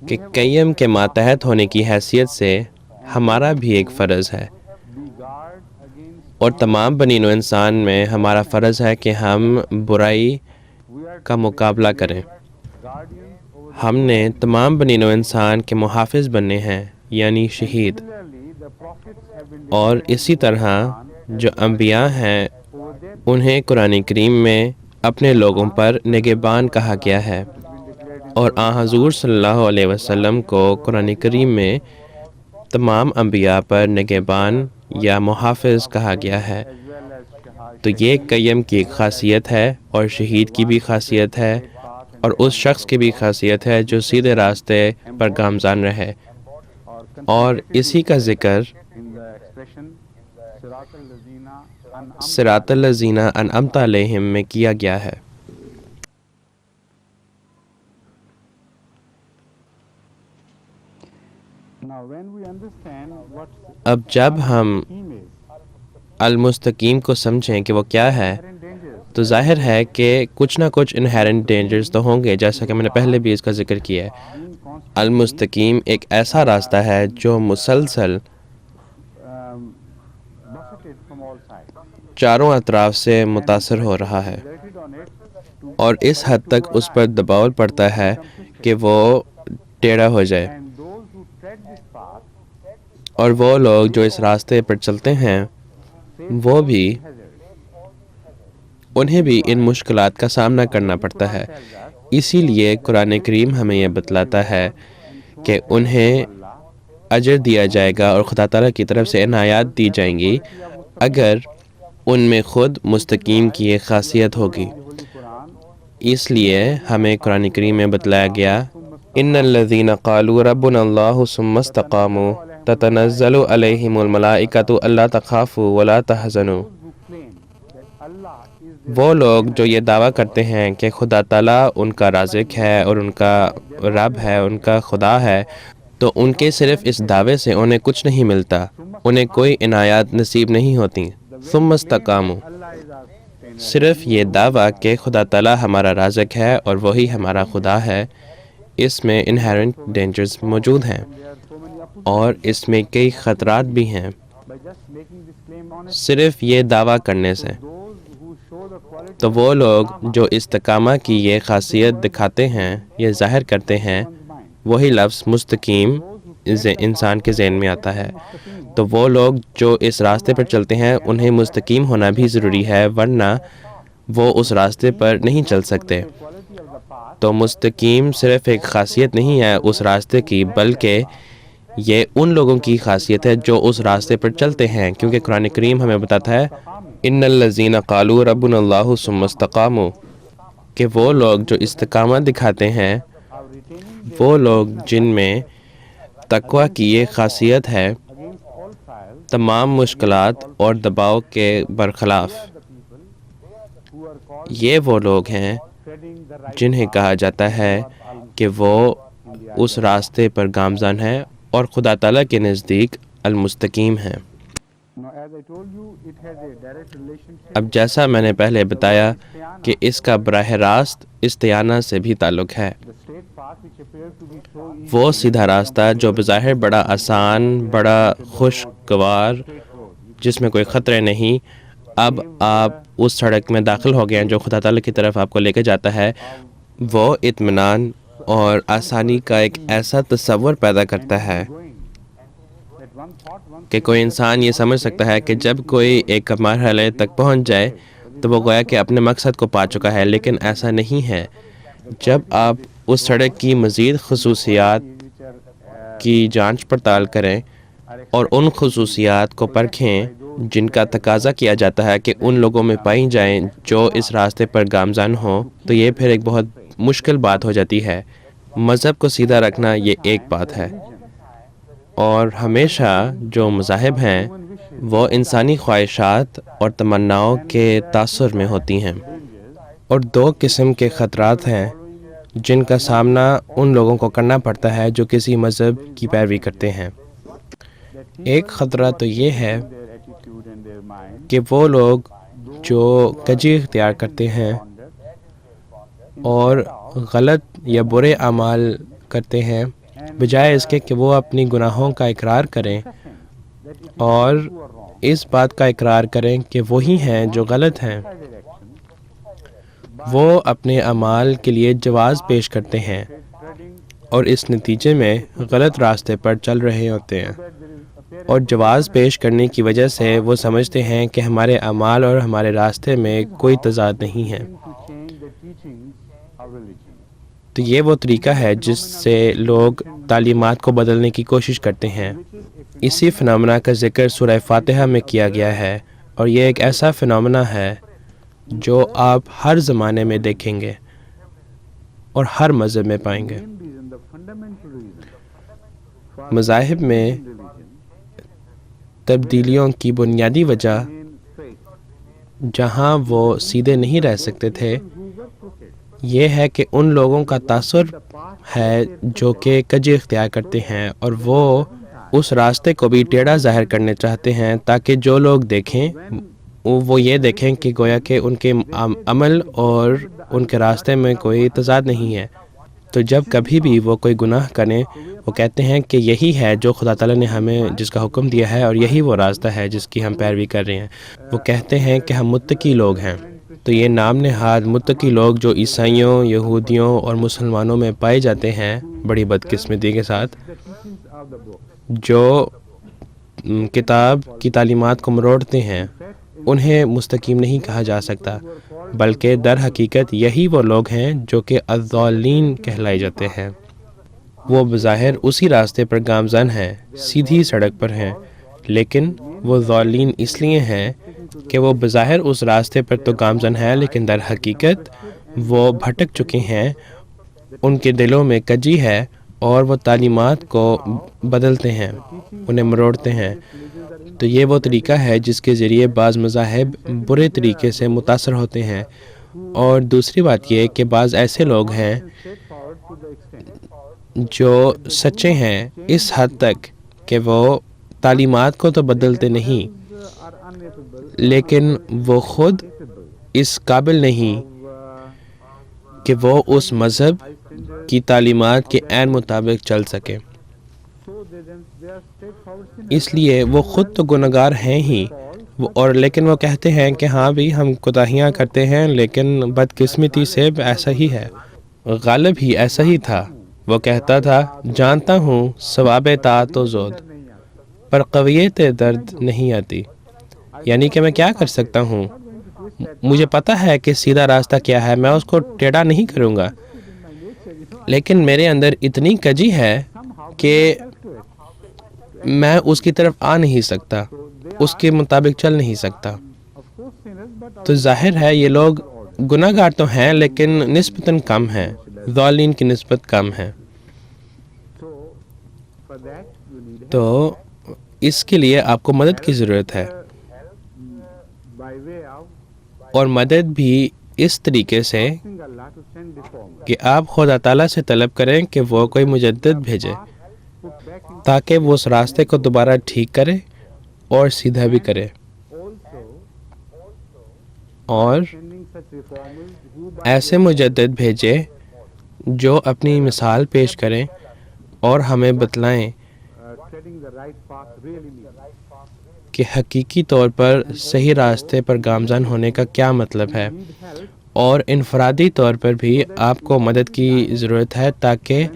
کہ قیم کے ماتحت ہونے کی حیثیت سے ہمارا بھی ایک فرض ہے، اور تمام بنی نوع انسان میں ہمارا فرض ہے کہ ہم برائی کا مقابلہ کریں۔ ہم نے تمام بنی نوع انسان کے محافظ بننے ہیں، یعنی شہید، اور اسی طرح جو انبیاء ہیں انہیں قرآن کریم میں اپنے لوگوں پر نگہبان کہا گیا ہے، اور حضور صلی اللہ علیہ وسلم کو قرآن کریم میں تمام انبیاء پر نگہبان یا محافظ کہا گیا ہے۔ تو یہ قیم کی ایک خاصیت ہے، اور شہید کی بھی خاصیت ہے، اور اس شخص کی بھی خاصیت ہے جو سیدھے راستے پر گامزن رہے، اور اسی کا ذکر صراط الذین انعمت علیہم میں کیا گیا ہے۔ اب جب ہم المستقیم کو سمجھیں کہ وہ کیا ہے، تو ظاہر ہے کہ کچھ نہ کچھ انہیرنٹ ڈینجرز تو ہوں گے، جیسا کہ میں نے پہلے بھی اس کا ذکر کیا ہے۔ المستقیم ایک ایسا راستہ ہے جو مسلسل چاروں اطراف سے متاثر ہو رہا ہے، اور اس حد تک اس پر دباؤ پڑتا ہے کہ وہ ٹیڑھا ہو جائے، اور وہ لوگ جو اس راستے پر چلتے ہیں وہ بھی انہیں بھی ان مشکلات کا سامنا کرنا پڑتا ہے۔ اسی لیے قرآن کریم ہمیں یہ بتلاتا ہے کہ انہیں اجر دیا جائے گا اور خدا تعالیٰ کی طرف سے عنایات دی جائیں گی اگر ان میں خود مستقیم کی ایک خاصیت ہوگی۔ اس لیے ہمیں قرآن کریم میں بتلایا گیا ان الذین قالوا ربنا اللہ ثم استقاموا تتنزل علیہم الملائکۃ الا تخافوا ولا تحزنوا۔ وہ لوگ جو یہ دعویٰ کرتے ہیں کہ خدا تعالیٰ ان کا رازق ہے اور ان کا رب ہے، ان کا خدا ہے، تو ان کے صرف اس دعوے سے انہیں کچھ نہیں ملتا، انہیں کوئی عنایات نصیب نہیں ہوتی۔ ثم استقاموا، صرف یہ دعویٰ کہ خدا تعالیٰ ہمارا رازق ہے اور وہی ہمارا خدا ہے، اس میں انہیرنٹ ڈینجرز موجود ہیں، اور اس میں کئی خطرات بھی ہیں صرف یہ دعویٰ کرنے سے۔ تو وہ لوگ جو استقامہ کی یہ خاصیت دکھاتے ہیں، یہ ظاہر کرتے ہیں، وہی لفظ مستقیم انسان کے ذہن میں آتا ہے۔ تو وہ لوگ جو اس راستے پر چلتے ہیں انہیں مستقیم ہونا بھی ضروری ہے، ورنہ وہ اس راستے پر نہیں چل سکتے۔ تو مستقیم صرف ایک خاصیت نہیں ہے اس راستے کی، بلکہ یہ ان لوگوں کی خاصیت ہے جو اس راستے پر چلتے ہیں، کیونکہ قرآن کریم ہمیں بتاتا ہے ان الذین قالوا ربنا اللہ ثم استقاموا، کہ وہ لوگ جو استقامت دکھاتے ہیں، وہ لوگ جن میں تقویٰ کی یہ خاصیت ہے تمام مشکلات اور دباؤ کے برخلاف، یہ وہ لوگ ہیں جنہیں کہا جاتا ہے کہ وہ اس راستے پر گامزن ہیں اور خدا تعالیٰ کے نزدیک المستقیم ہیں۔ اب جیسا میں نے پہلے بتایا کہ اس کا براہ راست استعانہ سے بھی تعلق ہے۔ وہ سیدھا راستہ جو بظاہر بڑا آسان، بڑا خوشگوار، جس میں کوئی خطرے نہیں، اب آپ اس سڑک میں داخل ہو گئے ہیں جو خدا تعالیٰ کی طرف آپ کو لے کے جاتا ہے، وہ اطمینان اور آسانی کا ایک ایسا تصور پیدا کرتا ہے کہ کوئی انسان یہ سمجھ سکتا ہے کہ جب کوئی ایک مرحلے تک پہنچ جائے تو وہ گویا کہ اپنے مقصد کو پا چکا ہے، لیکن ایسا نہیں ہے۔ جب آپ اس سڑک کی مزید خصوصیات کی جانچ پڑتال کریں اور ان خصوصیات کو پرکھیں جن کا تقاضا کیا جاتا ہے کہ ان لوگوں میں پائی جائیں جو اس راستے پر گامزن ہوں، تو یہ پھر ایک بہت مشکل بات ہو جاتی ہے۔ مذہب کو سیدھا رکھنا یہ ایک بات ہے، اور ہمیشہ جو مذاہب ہیں وہ انسانی خواہشات اور تمناؤں کے تاثر میں ہوتی ہیں، اور دو قسم کے خطرات ہیں جن کا سامنا ان لوگوں کو کرنا پڑتا ہے جو کسی مذہب کی پیروی کرتے ہیں۔ ایک خطرہ تو یہ ہے کہ وہ لوگ جو کجی اختیار کرتے ہیں اور غلط یا برے اعمال کرتے ہیں، بجائے اس کے کہ وہ اپنی گناہوں کا اقرار کریں اور اس بات کا اقرار کریں کہ وہی ہیں جو غلط ہیں، وہ اپنے اعمال کے لیے جواز پیش کرتے ہیں اور اس نتیجے میں غلط راستے پر چل رہے ہوتے ہیں، اور جواز پیش کرنے کی وجہ سے وہ سمجھتے ہیں کہ ہمارے اعمال اور ہمارے راستے میں کوئی تضاد نہیں ہے۔ تو یہ وہ طریقہ ہے جس سے لوگ تعلیمات کو بدلنے کی کوشش کرتے ہیں۔ اسی فنامنا کا ذکر سورہ فاتحہ میں کیا گیا ہے، اور یہ ایک ایسا فنامنا ہے جو آپ ہر زمانے میں دیکھیں گے اور ہر مذہب میں پائیں گے۔ مذاہب میں تبدیلیوں کی بنیادی وجہ جہاں وہ سیدھے نہیں رہ سکتے تھے، یہ ہے کہ ان لوگوں کا تاثر ہے جو کہ کجی اختیار کرتے ہیں، اور وہ اس راستے کو بھی ٹیڑھا ظاہر کرنے چاہتے ہیں تاکہ جو لوگ دیکھیں وہ یہ دیکھیں کہ گویا کہ ان کے عمل اور ان کے راستے میں کوئی تضاد نہیں ہے۔ تو جب کبھی بھی وہ کوئی گناہ کریں، وہ کہتے ہیں کہ یہی ہے جو خدا تعالیٰ نے ہمیں جس کا حکم دیا ہے، اور یہی وہ راستہ ہے جس کی ہم پیروی کر رہے ہیں۔ وہ کہتے ہیں کہ ہم متقی لوگ ہیں۔ تو یہ نام نہاد متقی لوگ جو عیسائیوں، یہودیوں اور مسلمانوں میں پائے جاتے ہیں، بڑی بدقسمتی کے ساتھ، جو کتاب کی تعلیمات کو مروڑتے ہیں، انہیں مستقیم نہیں کہا جا سکتا، بلکہ در حقیقت یہی وہ لوگ ہیں جو کہ الضالین کہلائے جاتے ہیں۔ وہ بظاہر اسی راستے پر گامزن ہیں، سیدھی سڑک پر ہیں، لیکن وہ ضالین اس لیے ہیں کہ وہ بظاہر اس راستے پر تو گامزن ہیں، لیکن در حقیقت وہ بھٹک چکے ہیں، ان کے دلوں میں کجی ہے، اور وہ تعلیمات کو بدلتے ہیں، انہیں مروڑتے ہیں۔ تو یہ وہ طریقہ ہے جس کے ذریعے بعض مذاہب برے طریقے سے متاثر ہوتے ہیں، اور دوسری بات یہ کہ بعض ایسے لوگ ہیں جو سچے ہیں اس حد تک کہ وہ تعلیمات کو تو بدلتے نہیں، لیکن وہ خود اس قابل نہیں کہ وہ اس مذہب کی تعلیمات کے عین مطابق چل سکے، اس لیے وہ خود تو گنہگار ہیں ہی، لیکن وہ کہتے ہیں کہ ہاں بھی ہم کوتاہیاں کرتے ہیں، لیکن بدقسمتی سے ایسا ہی ہے۔ غالب ہی ایسا ہی تھا، وہ کہتا تھا جانتا ہوں ثواب طاعت و زود، پر قویت درد نہیں آتی، یعنی کہ میں کیا کر سکتا ہوں، مجھے پتہ ہے کہ سیدھا راستہ کیا ہے، میں اس کو ٹیڑھا نہیں کروں گا، لیکن میرے اندر اتنی کجی ہے کہ میں اس کی طرف آ نہیں سکتا، اس کے مطابق چل نہیں سکتا۔ تو ظاہر ہے یہ لوگ گناہ گار تو ہیں، لیکن نسبتاً کم ہیں، ضالین کی نسبت کم ہے۔ تو اس کے لیے آپ کو مدد کی ضرورت ہے، اور مدد بھی اس طریقے سے کہ آپ خدا تعالیٰ سے طلب کریں کہ وہ کوئی مجدد بھیجے تاکہ وہ اس راستے کو دوبارہ ٹھیک کرے اور سیدھا بھی کرے، اور ایسے مجدد بھیجے جو اپنی مثال پیش کریں اور ہمیں بتلائیں کہ حقیقی طور پر صحیح راستے پر گامزن ہونے کا کیا مطلب ہے، اور انفرادی طور پر بھی آپ کو مدد کی ضرورت ہے تاکہ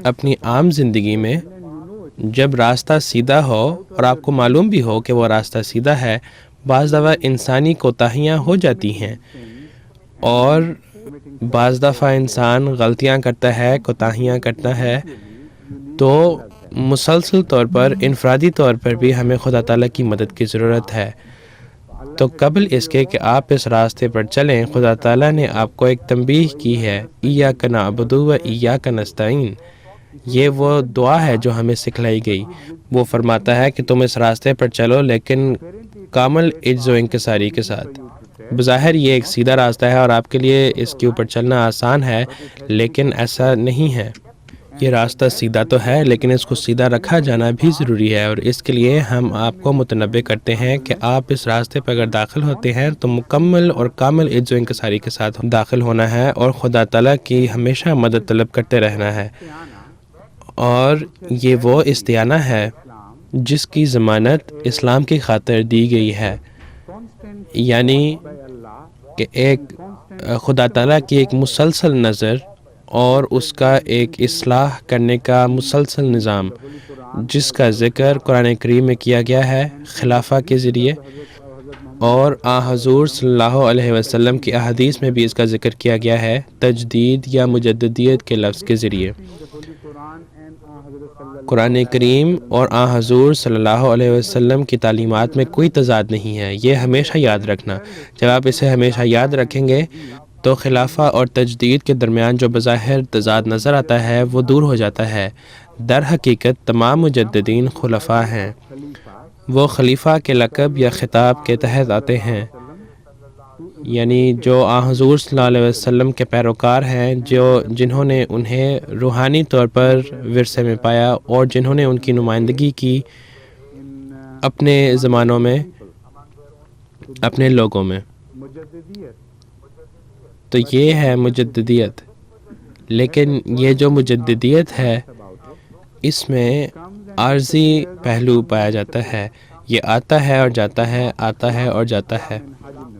اپنی عام زندگی میں جب راستہ سیدھا ہو اور آپ کو معلوم بھی ہو کہ وہ راستہ سیدھا ہے، بعض دفعہ انسانی کوتاہیاں ہو جاتی ہیں، اور بعض دفعہ انسان غلطیاں کرتا ہے، کوتاہیاں کرتا ہے، تو مسلسل طور پر انفرادی طور پر بھی ہمیں خدا تعالیٰ کی مدد کی ضرورت ہے. تو قبل اس کے کہ آپ اس راستے پر چلیں، خدا تعالیٰ نے آپ کو ایک تنبیہ کی ہے، ایاک نعبد و ایاک نستعین. یہ وہ دعا ہے جو ہمیں سکھلائی گئی. وہ فرماتا ہے کہ تم اس راستے پر چلو لیکن کامل عجز و انکساری کے ساتھ. بظاہر یہ ایک سیدھا راستہ ہے اور آپ کے لیے اس کے اوپر چلنا آسان ہے، لیکن ایسا نہیں ہے. یہ راستہ سیدھا تو ہے لیکن اس کو سیدھا رکھا جانا بھی ضروری ہے، اور اس کے لیے ہم آپ کو متنبہ کرتے ہیں کہ آپ اس راستے پر اگر داخل ہوتے ہیں تو مکمل اور کامل عجز و انکساری کے ساتھ داخل ہونا ہے اور خدا تعالیٰ کی ہمیشہ مدد طلب کرتے رہنا ہے. اور یہ وہ استعانہ ہے جس کی ضمانت اسلام کی خاطر دی گئی ہے، یعنی کہ ایک خدا تعالیٰ کی ایک مسلسل نظر اور اس کا ایک اصلاح کرنے کا مسلسل نظام، جس کا ذکر قرآن کریم میں کیا گیا ہے خلافہ کے ذریعے، اور حضور صلی اللہ علیہ وسلم کی احادیث میں بھی اس کا ذکر کیا گیا ہے تجدید یا مجددیت کے لفظ کے ذریعے. قرآن کریم اور حضور صلی اللہ علیہ وسلم کی تعلیمات میں کوئی تضاد نہیں ہے. یہ ہمیشہ یاد رکھنا. جب آپ اسے ہمیشہ یاد رکھیں گے تو خلافہ اور تجدید کے درمیان جو بظاہر تضاد نظر آتا ہے وہ دور ہو جاتا ہے. در حقیقت تمام مجددین خلفاء ہیں. وہ خلیفہ کے لقب یا خطاب کے تحت آتے ہیں، یعنی جو حضور صلی اللہ علیہ وسلم کے پیروکار ہیں، جنہوں نے انہیں روحانی طور پر ورثے میں پایا اور جنہوں نے ان کی نمائندگی کی اپنے زمانوں میں، اپنے لوگوں میں. تو یہ ہے مجددیت. لیکن یہ جو مجددیت ہے اس میں عارضی پہلو پایا جاتا ہے. یہ آتا ہے اور جاتا ہے، آتا ہے اور جاتا ہے.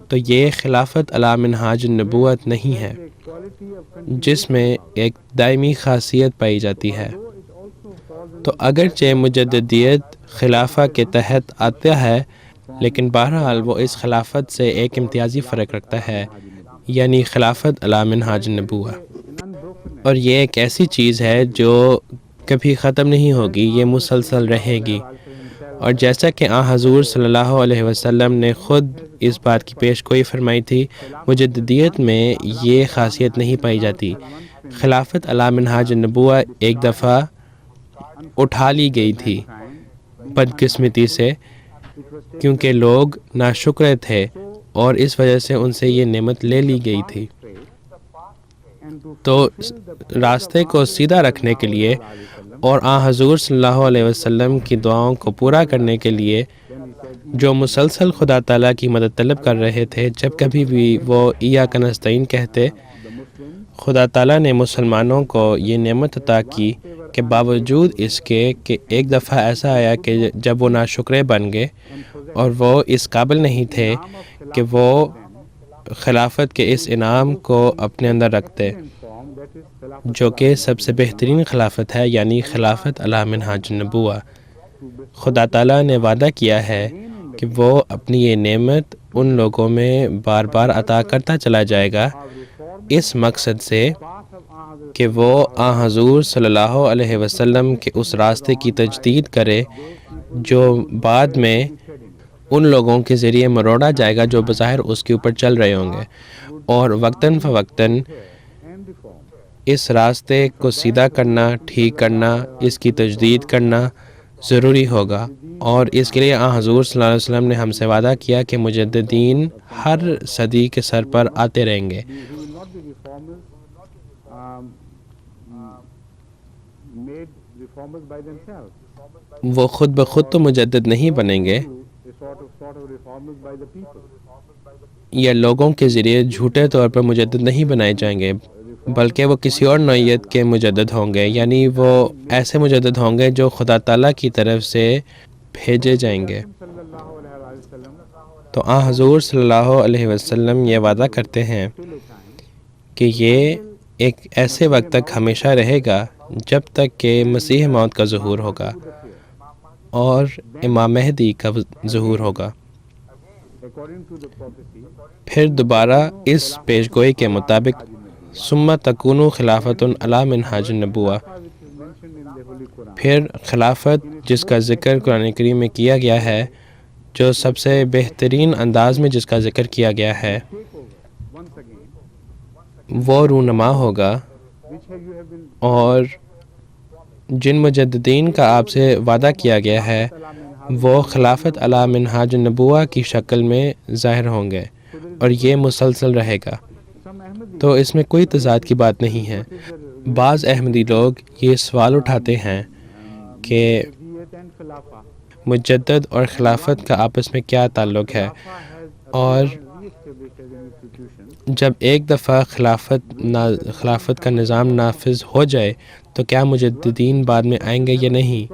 تو یہ خلافت علی منہاج النبوت نہیں ہے جس میں ایک دائمی خاصیت پائی جاتی ہے. تو اگرچہ مجددیت خلافہ کے تحت آتا ہے، لیکن بہرحال وہ اس خلافت سے ایک امتیازی فرق رکھتا ہے، یعنی خلافت علی منہاج النبوہ. اور یہ ایک ایسی چیز ہے جو کبھی ختم نہیں ہوگی، یہ مسلسل رہے گی. اور جیسا کہ حضور صلی اللہ علیہ وسلم نے خود اس بات کی پیش گوئی فرمائی تھی، مجددیت میں یہ خاصیت نہیں پائی جاتی. خلافت علی منہاج النبوہ ایک دفعہ اٹھا لی گئی تھی بدقسمتی سے، کیونکہ لوگ ناشکر تھے اور اس وجہ سے ان سے یہ نعمت لے لی گئی تھی. تو راستے کو سیدھا رکھنے کے لیے اور حضور صلی اللہ علیہ وسلم کی دعاؤں کو پورا کرنے کے لیے جو مسلسل خدا تعالیٰ کی مدد طلب کر رہے تھے، جب کبھی بھی وہ ایاک نستعین کہتے، خدا تعالیٰ نے مسلمانوں کو یہ نعمت عطا کی کہ باوجود اس کے کہ ایک دفعہ ایسا آیا کہ جب وہ ناشکرے بن گئے اور وہ اس قابل نہیں تھے کہ وہ خلافت کے اس انعام کو اپنے اندر رکھتے، جو کہ سب سے بہترین خلافت ہے، یعنی خلافت علی منہاج النبوہ. خدا تعالیٰ نے وعدہ کیا ہے کہ وہ اپنی یہ نعمت ان لوگوں میں بار بار عطا کرتا چلا جائے گا، اس مقصد سے کہ وہ حضور صلی اللہ علیہ وسلم کے اس راستے کی تجدید کرے جو بعد میں ان لوگوں کے ذریعے مروڑا جائے گا جو بظاہر اس کے اوپر چل رہے ہوں گے. اور وقتاً فوقتاً اس راستے کو سیدھا کرنا، ٹھیک کرنا، اس کی تجدید کرنا ضروری ہوگا. اور اس کے لیے حضور صلی اللہ علیہ وسلم نے ہم سے وعدہ کیا کہ مجددین ہر صدی کے سر پر آتے رہیں گے. وہ خود بخود تو مجدد نہیں بنیں گے، یا لوگوں کے ذریعے جھوٹے طور پر مجدد نہیں بنائے جائیں گے، بلکہ وہ کسی اور نوعیت کے مجدد ہوں گے، یعنی وہ ایسے مجدد ہوں گے جو خدا تعالیٰ کی طرف سے بھیجے جائیں گے. تو حضور صلی اللہ علیہ وسلم یہ وعدہ کرتے ہیں کہ یہ ایک ایسے وقت تک ہمیشہ رہے گا جب تک کہ مسیح موعود کا ظہور ہوگا اور امام مہدی کا ظہور ہوگا. پھر دوبارہ اس پیشگوئی کے مطابق ثم تکون خلافت علی منہاج النبوہ، پھر خلافت جس کا ذکر قرآن کریم میں کیا گیا ہے، جو سب سے بہترین انداز میں جس کا ذکر کیا گیا ہے، وہ رونما ہوگا، اور جن مجددین کا آپ سے وعدہ کیا گیا ہے وہ خلافت علی منہاج النبوہ کی شکل میں ظاہر ہوں گے، اور یہ مسلسل رہے گا۔ تو اس میں کوئی تضاد کی بات نہیں ہے۔ بعض احمدی لوگ یہ سوال اٹھاتے ہیں کہ مجدد اور خلافت کا آپس میں کیا تعلق ہے، اور جب ایک دفعہ خلافت کا نظام نافذ ہو جائے تو کیا مجددین بعد میں آئیں گے یا نہیں؟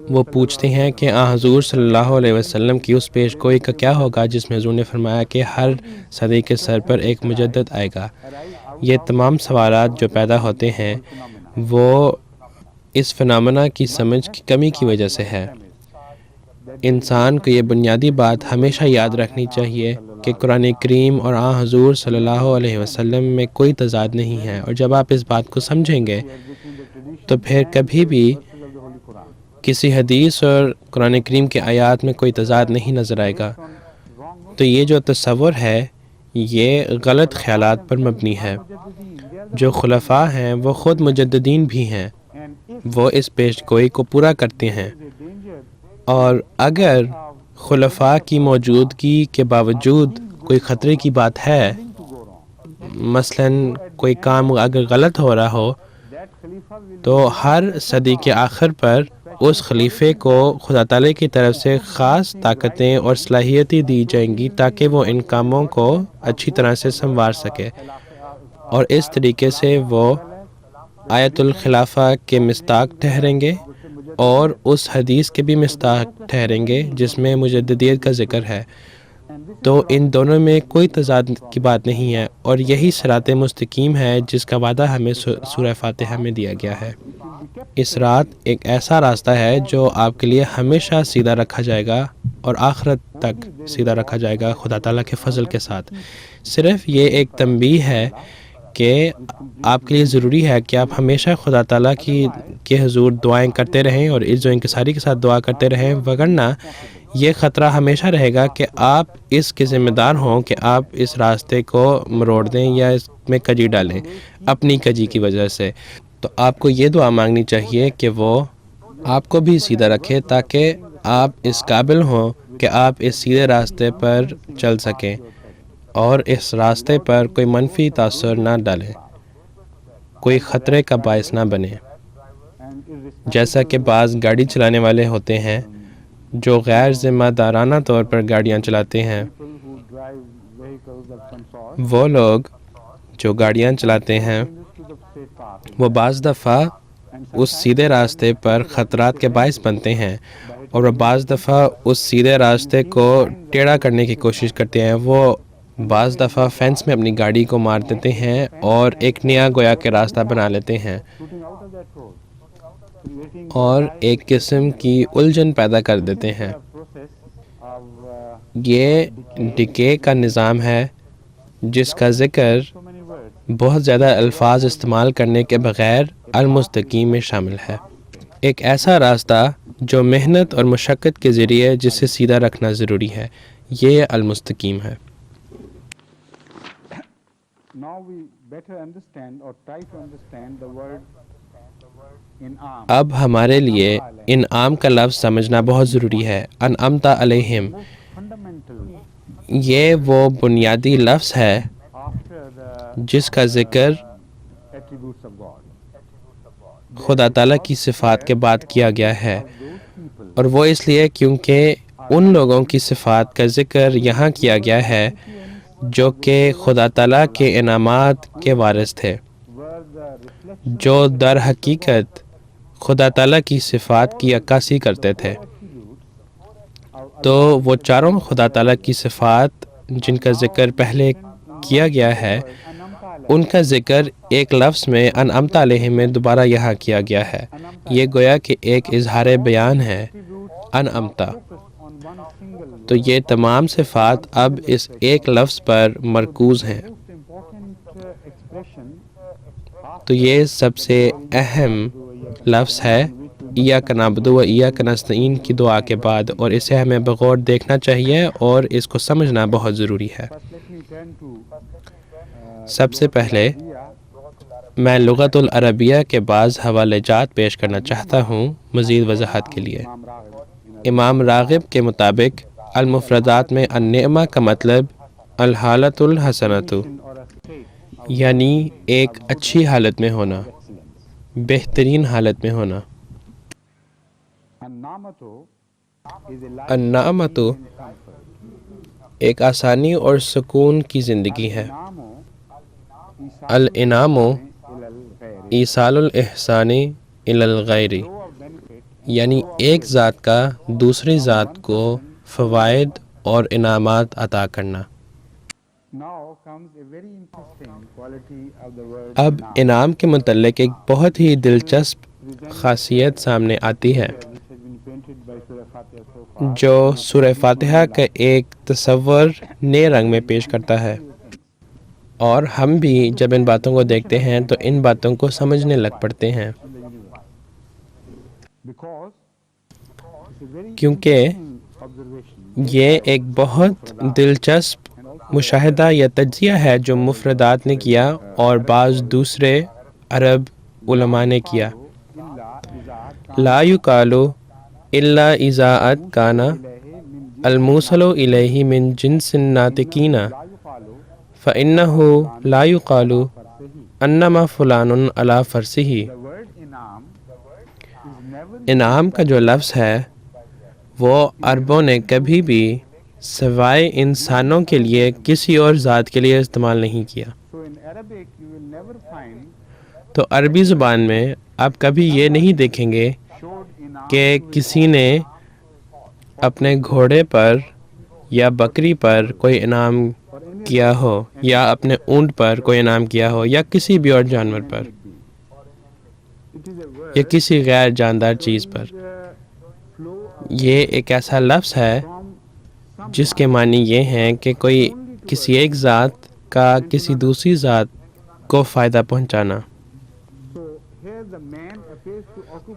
وہ پوچھتے ہیں کہ حضور صلی اللہ علیہ وسلم کی اس پیش گوئی کا کیا ہوگا جس میں حضور نے فرمایا کہ ہر صدی کے سر پر ایک مجدد آئے گا۔ یہ تمام سوالات جو پیدا ہوتے ہیں وہ اس فنامنا کی سمجھ کی کمی کی وجہ سے ہے۔ انسان کو یہ بنیادی بات ہمیشہ یاد رکھنی چاہیے کہ قرآن کریم اور حضور صلی اللہ علیہ وسلم میں کوئی تضاد نہیں ہے، اور جب آپ اس بات کو سمجھیں گے تو پھر کبھی بھی کسی حدیث اور قرآن کریم کے آیات میں کوئی تضاد نہیں نظر آئے گا۔ تو یہ جو تصور ہے یہ غلط خیالات پر مبنی ہے۔ جو خلفاء ہیں وہ خود مجددین بھی ہیں، وہ اس پیش گوئی کو پورا کرتے ہیں، اور اگر خلفاء کی موجودگی کے باوجود کوئی خطرے کی بات ہے، مثلا کوئی کام اگر غلط ہو رہا ہو، تو ہر صدی کے آخر پر اس خلیفے کو خدا تعالی کی طرف سے خاص طاقتیں اور صلاحیتیں دی جائیں گی تاکہ وہ ان کاموں کو اچھی طرح سے سنوار سکے، اور اس طریقے سے وہ آیت الخلافہ کے مصداق ٹھہریں گے اور اس حدیث کے بھی مصداق ٹھہریں گے جس میں مجددیت کا ذکر ہے۔ تو ان دونوں میں کوئی تضاد کی بات نہیں ہے، اور یہی صراط مستقیم ہے جس کا وعدہ ہمیں سورہ فاتحہ میں دیا گیا ہے۔ اس رات ایک ایسا راستہ ہے جو آپ کے لیے ہمیشہ سیدھا رکھا جائے گا اور آخرت تک سیدھا رکھا جائے گا خدا تعالیٰ کے فضل کے ساتھ۔ صرف یہ ایک تنبیہ ہے کہ آپ کے لیے ضروری ہے کہ آپ ہمیشہ خدا تعالیٰ کے حضور دعائیں کرتے رہیں اور عز و انکساری کے ساتھ دعا کرتے رہیں، وگرنہ یہ خطرہ ہمیشہ رہے گا کہ آپ اس کے ذمہ دار ہوں کہ آپ اس راستے کو مروڑ دیں یا اس میں کجی ڈالیں اپنی کجی کی وجہ سے۔ تو آپ کو یہ دعا مانگنی چاہیے کہ وہ آپ کو بھی سیدھا رکھے تاکہ آپ اس قابل ہوں کہ آپ اس سیدھے راستے پر چل سکیں اور اس راستے پر کوئی منفی تاثر نہ ڈالیں، کوئی خطرے کا باعث نہ بنے۔ جیسا کہ بعض گاڑی چلانے والے ہوتے ہیں جو غیر ذمہ دارانہ طور پر گاڑیاں چلاتے ہیں، وہ لوگ جو گاڑیاں چلاتے ہیں وہ بعض دفعہ اس سیدھے راستے پر خطرات کے باعث بنتے ہیں، اور وہ بعض دفعہ اس سیدھے راستے کو ٹیڑھا کرنے کی کوشش کرتے ہیں۔ وہ بعض دفعہ فینس میں اپنی گاڑی کو مار دیتے ہیں اور ایک نیا گویا کے راستہ بنا لیتے ہیں اور ایک قسم کی الجھن پیدا کر دیتے ہیں۔ یہ ڈکے کا نظام ہے جس کا ذکر بہت زیادہ الفاظ استعمال کرنے کے بغیر المستقیم میں شامل ہے، ایک ایسا راستہ جو محنت اور مشقت کے ذریعے جسے سیدھا رکھنا ضروری ہے، یہ المستقیم ہے۔ اب ہمارے لیے انعام کا لفظ سمجھنا بہت ضروری ہے۔ انعمت علیہم، یہ وہ بنیادی لفظ ہے جس کا ذکر خدا تعالیٰ کی صفات کے بعد کیا گیا ہے، اور وہ اس لیے کیونکہ ان لوگوں کی صفات کا ذکر یہاں کیا گیا ہے جو کہ خدا تعالیٰ کے انعامات کے وارث تھے، جو در حقیقت خدا تعالیٰ کی صفات کی عکاسی کرتے تھے۔ تو وہ چاروں خدا تعالیٰ کی صفات جن کا ذکر پہلے کیا گیا ہے، ان کا ذکر ایک لفظ میں انعمت علیہم میں دوبارہ یہاں کیا گیا ہے۔ یہ گویا کہ ایک اظہار بیان ہے، انعمت۔ تو یہ تمام صفات اب اس ایک لفظ پر مرکوز ہیں۔ تو یہ سب سے اہم لفظ ہے ایاک نعبد و ایاک نستعین کی دعا کے بعد، اور اسے ہمیں بغور دیکھنا چاہیے اور اس کو سمجھنا بہت ضروری ہے۔ سب سے پہلے میں لغت العربیہ کے بعض حوالے جات پیش کرنا چاہتا ہوں مزید وضاحت کے لیے۔ امام راغب کے مطابق المفردات میں النعمہ کا مطلب الحالت الحسنۃ، یعنی ایک اچھی حالت میں ہونا، بہترین حالت میں ہونا۔ النعمۃ ایک آسانی اور سکون کی زندگی ہے۔ الانعام ایصال الاحسان الی الغیر، یعنی ایک ذات کا دوسری ذات کو فوائد اور انعامات عطا کرنا۔ اب انعام کے متعلق ایک بہت ہی دلچسپ خاصیت سامنے آتی ہے جو سورہ فاتحہ کا ایک تصور نئے رنگ میں پیش کرتا ہے، اور ہم بھی جب ان باتوں کو دیکھتے ہیں تو ان باتوں کو سمجھنے لگ پڑتے ہیں، کیونکہ یہ ایک بہت دلچسپ مشاہدہ یا تجزیہ ہے جو مفردات نے کیا اور بعض دوسرے عرب علماء نے کیا۔ لا یقال الا اذا کان الموصل الیہ من جنس الناطقین فإنه لا يقال انما فلان علی فرسہ۔ انعام کا جو لفظ ہے وہ عربوں نے کبھی بھی سوائے انسانوں کے لیے کسی اور ذات کے لیے استعمال نہیں کیا۔ تو عربی زبان میں آپ کبھی یہ نہیں دیکھیں گے کہ کسی نے اپنے گھوڑے پر یا بکری پر کوئی انعام کیا ہو، یا اپنے اونٹ پر کوئی انعام کیا ہو، یا کسی بھی اور جانور پر، یا کسی غیر جاندار چیز پر۔ یہ ایک ایسا لفظ ہے جس کے معنی یہ ہیں کہ کوئی کسی ایک ذات کا کسی دوسری ذات کو فائدہ پہنچانا۔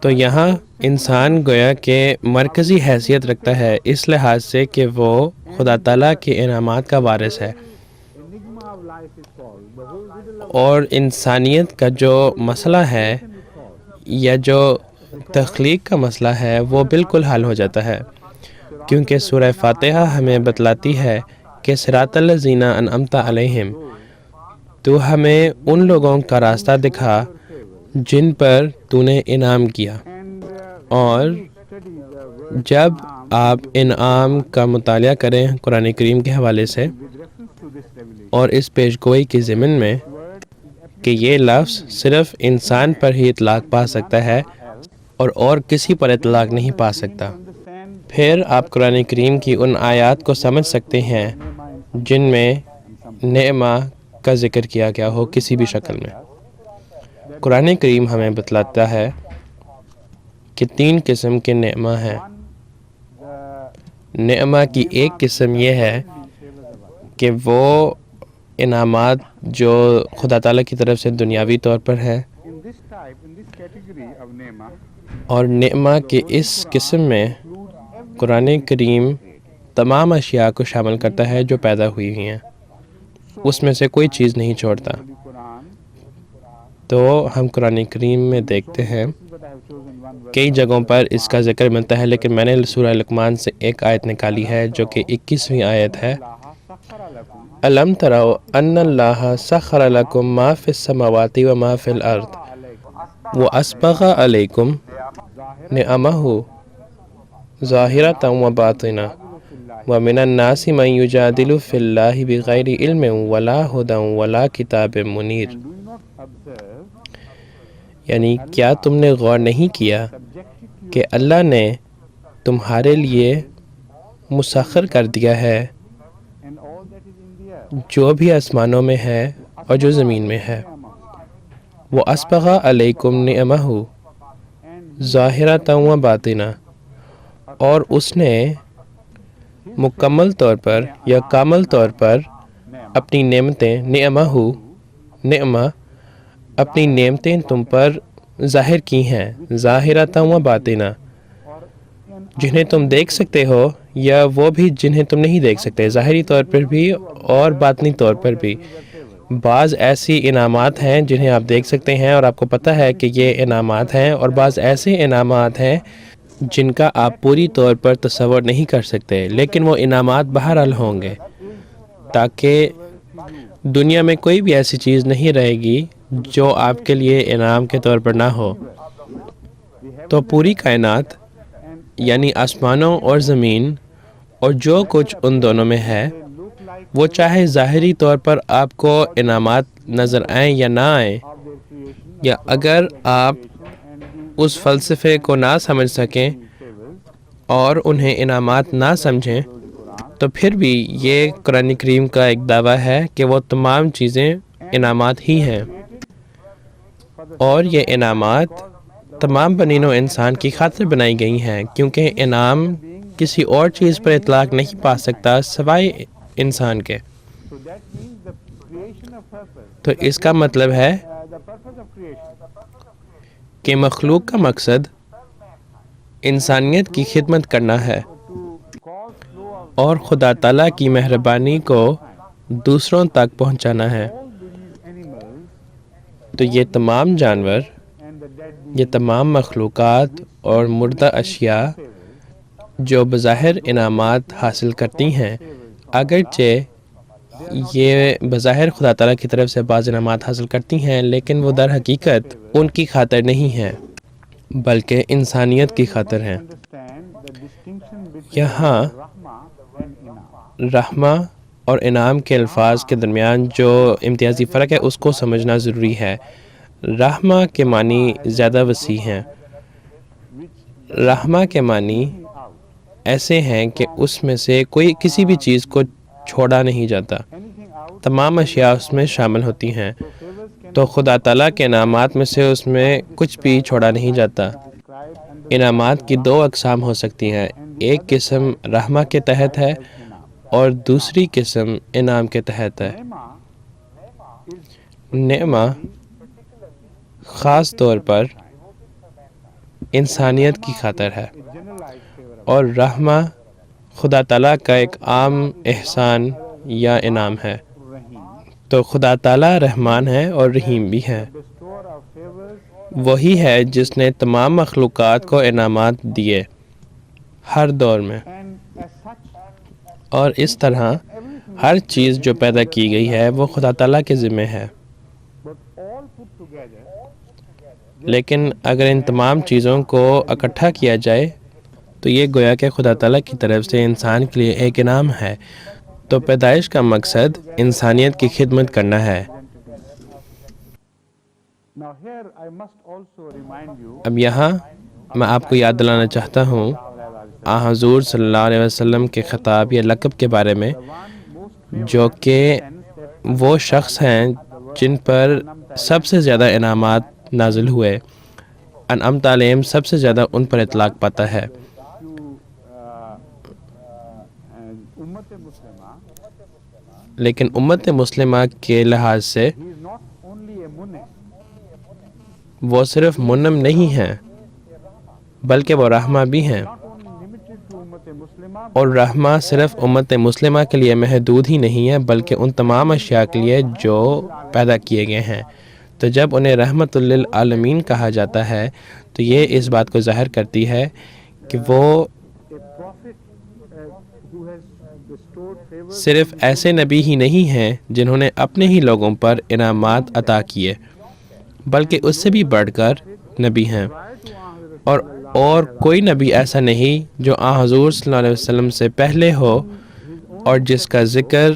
تو یہاں انسان گویا کہ مرکزی حیثیت رکھتا ہے اس لحاظ سے کہ وہ خدا تعالیٰ کے انعامات کا وارث ہے، اور انسانیت کا جو مسئلہ ہے یا جو تخلیق کا مسئلہ ہے وہ بالکل حل ہو جاتا ہے، کیونکہ سورہ فاتحہ ہمیں بتلاتی ہے کہ صراط الذین انعمت علیہم، تو ہمیں ان لوگوں کا راستہ دکھا جن پر تو نے انعام کیا۔ اور جب آپ انعام کا مطالعہ کریں قرآن کریم کے حوالے سے اور اس پیش گوئی کی ضمن میں کہ یہ لفظ صرف انسان پر ہی اطلاق پا سکتا ہے اور کسی پر اطلاق نہیں پا سکتا، پھر آپ قرآن کریم کی ان آیات کو سمجھ سکتے ہیں جن میں نعمہ کا ذکر کیا گیا ہو کسی بھی شکل میں۔ قرآن کریم ہمیں بتلاتا ہے کہ 3 قسم کے نعمہ ہیں۔ نعمہ کی ایک قسم یہ ہے کہ وہ انعامات جو خدا تعالیٰ کی طرف سے دنیاوی طور پر ہے، اور نعمہ کے اس قسم میں قرآن کریم تمام اشیاء کو شامل کرتا ہے جو پیدا ہوئی ہوئی ہیں، اس میں سے کوئی چیز نہیں چھوڑتا۔ تو ہم قرآن کریم میں دیکھتے ہیں کئی جگہوں پر اس کا ذکر ملتا ہے، لیکن میں نے سورہ لقمان سے ایک آیت نکالی ہے جو کہ 21ویں آیت ہے۔ الم تروا ان اللہ سخر لکم ما فی السماوات و ما فی الارض واسبغ علیکم نعمہ ظاہرۃ و باطنہ ومن الناس من یجادل فی اللہ بغیر علم ولا ھدی ولا کتاب منیر۔ یعنی کیا تم نے غور نہیں کیا کہ اللہ نے تمہارے لیے مسخر کر دیا ہے جو بھی آسمانوں میں ہے اور جو زمین میں ہے، وہ اسبغ علیکم نعمہ ظاہرۃ و باطنہ، اور اس نے مکمل طور پر یا کامل طور پر اپنی نعمتیں اپنی نعمتیں تم پر ظاہر کی ہیں، ظاہرۃ و باطنہ، جنہیں تم دیکھ سکتے ہو یا وہ بھی جنہیں تم نہیں دیکھ سکتے، ظاہری طور پر بھی اور باطنی طور پر بھی۔ بعض ایسی انعامات ہیں جنہیں آپ دیکھ سکتے ہیں اور آپ کو پتہ ہے کہ یہ انعامات ہیں، اور بعض ایسے انعامات ہیں جن کا آپ پوری طور پر تصور نہیں کر سکتے، لیکن وہ انعامات بہرحال ہوں گے، تاکہ دنیا میں کوئی بھی ایسی چیز نہیں رہے گی جو آپ کے لیے انعام کے طور پر نہ ہو۔ تو پوری کائنات یعنی آسمانوں اور زمین اور جو کچھ ان دونوں میں ہے، وہ چاہے ظاہری طور پر آپ کو انعامات نظر آئیں یا نہ آئیں، یا اگر آپ اس فلسفے کو نہ سمجھ سکیں اور انہیں انعامات نہ سمجھیں، تو پھر بھی یہ قرآن کریم کا ایک دعویٰ ہے کہ وہ تمام چیزیں انعامات ہی ہیں، اور یہ انعامات تمام بنین و انسان کی خاطر بنائی گئی ہیں، کیونکہ انعام کسی اور چیز پر اطلاق نہیں پا سکتا سوائے انسان کے۔ تو اس کا مطلب ہے کہ مخلوق کا مقصد انسانیت کی خدمت کرنا ہے اور خدا تعالیٰ کی مہربانی کو دوسروں تک پہنچانا ہے۔ تو یہ تمام جانور، یہ تمام مخلوقات اور مردہ اشیاء جو بظاہر انعامات حاصل کرتی ہیں، اگرچہ یہ بظاہر خدا تعالیٰ کی طرف سے بعض انعامات حاصل کرتی ہیں، لیکن وہ در حقیقت ان کی خاطر نہیں ہیں بلکہ انسانیت کی خاطر ہیں۔ یہاں رحمہ اور انعام کے الفاظ کے درمیان جو امتیازی فرق ہے اس کو سمجھنا ضروری ہے۔ رحمہ کے معنی زیادہ وسیع ہیں۔ رحمہ کے معنی ایسے ہیں کہ اس میں سے کوئی کسی بھی چیز کو چھوڑا نہیں جاتا، تمام اشیاء اس میں شامل ہوتی ہیں۔ تو خدا تعالیٰ کے انعامات میں سے اس میں کچھ بھی چھوڑا نہیں جاتا۔ انعامات کی دو اقسام ہو سکتی ہیں، ایک قسم رحمہ کے تحت ہے اور دوسری قسم انعام کے تحت ہے۔ نعمہ خاص طور پر انسانیت کی خاطر ہے، اور رحمہ خدا تعالیٰ کا ایک عام احسان یا انعام ہے۔ تو خدا تعالیٰ رحمان ہے اور رحیم بھی ہے۔ وہی ہے جس نے تمام مخلوقات کو انعامات دیے ہر دور میں، اور اس طرح ہر چیز جو پیدا کی گئی ہے وہ خدا تعالیٰ کے ذمہ ہے۔ لیکن اگر ان تمام چیزوں کو اکٹھا کیا جائے تو یہ گویا کہ خدا تعالیٰ کی طرف سے انسان کے لیے ایک انعام ہے۔ تو پیدائش کا مقصد انسانیت کی خدمت کرنا ہے۔ اب یہاں میں آپ کو یاد دلانا چاہتا ہوں حضور صلی اللہ علیہ وسلم کے خطاب یا لقب کے بارے میں، جو کہ وہ شخص ہیں جن پر سب سے زیادہ انعامات نازل ہوئے، انعمت علیہم سب سے زیادہ ان پر اطلاق پاتا ہے۔ لیکن امت مسلمہ کے لحاظ سے وہ صرف منعم نہیں ہیں بلکہ وہ رحمہ بھی ہیں، اور رحمہ صرف امت مسلمہ کے لیے محدود ہی نہیں ہے بلکہ ان تمام اشیاء کے لیے جو پیدا کیے گئے ہیں۔ تو جب انہیں رحمت للعالمین کہا جاتا ہے تو یہ اس بات کو ظاہر کرتی ہے کہ وہ صرف ایسے نبی ہی نہیں ہیں جنہوں نے اپنے ہی لوگوں پر انعامات عطا کیے، بلکہ اس سے بھی بڑھ کر نبی ہیں، اور کوئی نبی ایسا نہیں جو حضور صلی اللہ علیہ وسلم سے پہلے ہو اور جس کا ذکر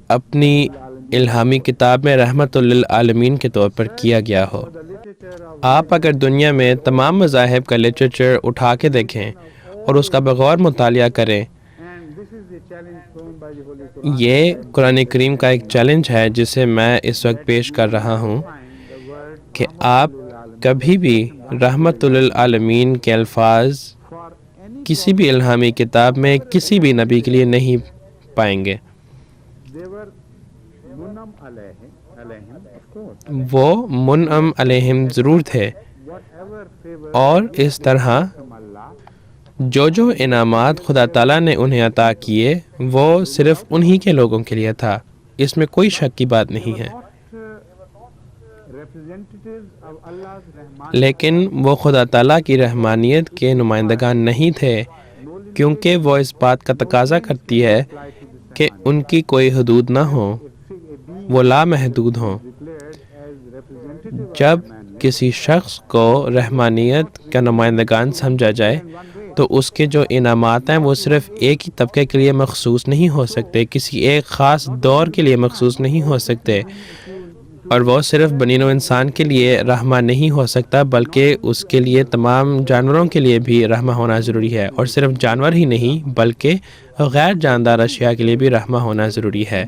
اپنی الہامی کتاب میں رحمت للعالمین کے طور پر کیا گیا ہو۔ آپ اگر دنیا میں تمام مذاہب کا لٹریچر اٹھا کے دیکھیں اور اس کا بغور مطالعہ کریں، یہ قرآن کریم کا ایک چیلنج ہے جسے میں اس وقت پیش کر رہا ہوں کہ آپ کبھی بھی رحمت للعالمین کے الفاظ کسی بھی الہامی کتاب میں کسی بھی نبی کے لیے نہیں پائیں گے۔ وہ منعم علیہم ضرور تھے، whatever favor اور اس طرح from Allah, جو انعامات خدا تعالیٰ نے انہیں عطا کیے وہ صرف انہی کے لوگوں کے لیے تھا، اس میں کوئی شک کی بات نہیں ہے، not representatives of Allah's Rahman, لیکن وہ خدا تعالیٰ کی رحمانیت کے نمائندگان نہیں تھے، کیونکہ وہ اس بات کا تقاضا کرتی ہے apply to this کہ ان کی کوئی حدود نہ ہوں، وہ لامحدود ہوں۔ declared as representative of جب Rahman, کسی شخص کو رحمانیت کا نمائندگان سمجھا جائے تو اس کے جو انعامات ہیں وہ صرف ایک ہی طبقے کے لیے مخصوص نہیں ہو سکتے، کسی ایک خاص دور کے لیے مخصوص نہیں ہو سکتے، اور وہ صرف بنی نوع انسان کے لیے رحمہ نہیں ہو سکتا بلکہ اس کے لیے تمام جانوروں کے لیے بھی رحمہ ہونا ضروری ہے، اور صرف جانور ہی نہیں بلکہ غیر جاندار اشیاء کے لیے بھی رحمہ ہونا ضروری ہے۔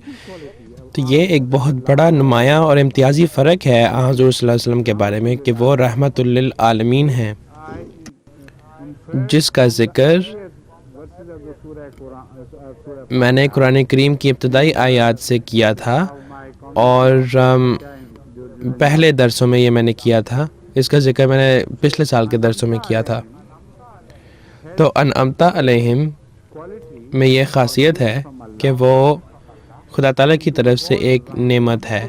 تو یہ ایک بہت بڑا نمایاں اور امتیازی فرق ہے حضور صلی اللہ علیہ وسلم کے بارے میں کہ وہ رحمت للعالمین ہیں، جس کا ذکر verses of the Surah Quran, میں نے قرآن کریم کی ابتدائی آیات سے کیا تھا، اور پہلے درسوں میں یہ میں نے کیا تھا، اس کا ذکر میں نے پچھلے سال کے درسوں میں کیا تھا۔ تو انعمتا علیہم میں یہ خاصیت ہے کہ وہ خدا تعالیٰ کی طرف سے ایک نعمت ہے،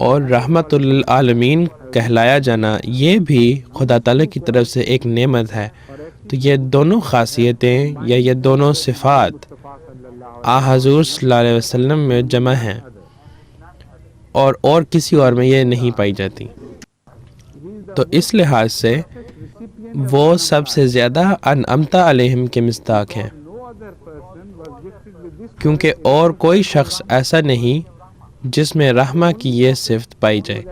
اور رحمت للعالمین کہلایا جانا یہ بھی خدا تعالیٰ کی طرف سے ایک نعمت ہے۔ تو یہ دونوں خاصیتیں یا یہ دونوں صفات حضور صلی اللہ علیہ وسلم میں جمع ہیں، اور کسی اور میں یہ نہیں پائی جاتی۔ تو اس لحاظ سے وہ سب سے زیادہ انعمتا علیہم کے مصداق ہیں، no other person was gifted with this کیونکہ اور کوئی شخص ایسا نہیں جس میں رحمہ کی یہ صفت پائی جائے۔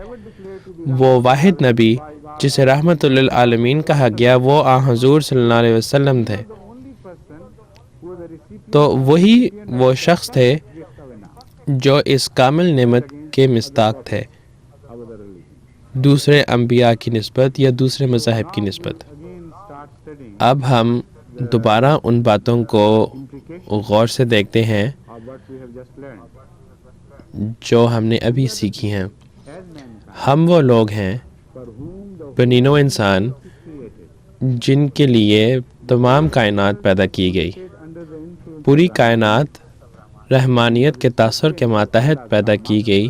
وہ واحد نبی جسے رحمت للعالمین کہا گیا وہ حضور صلی اللہ علیہ وسلم تھے، only person who was a recipient تو وہی وہ شخص تھے gift of an جو اس کامل نعمت کے مصداق تھے، other religion. دوسرے انبیاء کی نسبت یا دوسرے مذاہب کی نسبت۔ Again start studying اب ہم دوبارہ ان باتوں کو غور سے دیکھتے ہیں of what we have just learned. جو ہم نے ابھی سیکھی ہیں۔ As mankind, ہم وہ لوگ ہیں for whom the بنی نوع انسان world is created, جن کے لیے تمام کائنات پیدا کی گئی، under the influence پوری کائنات رحمانیت کے تاثر کے ماتحت پیدا کی گئی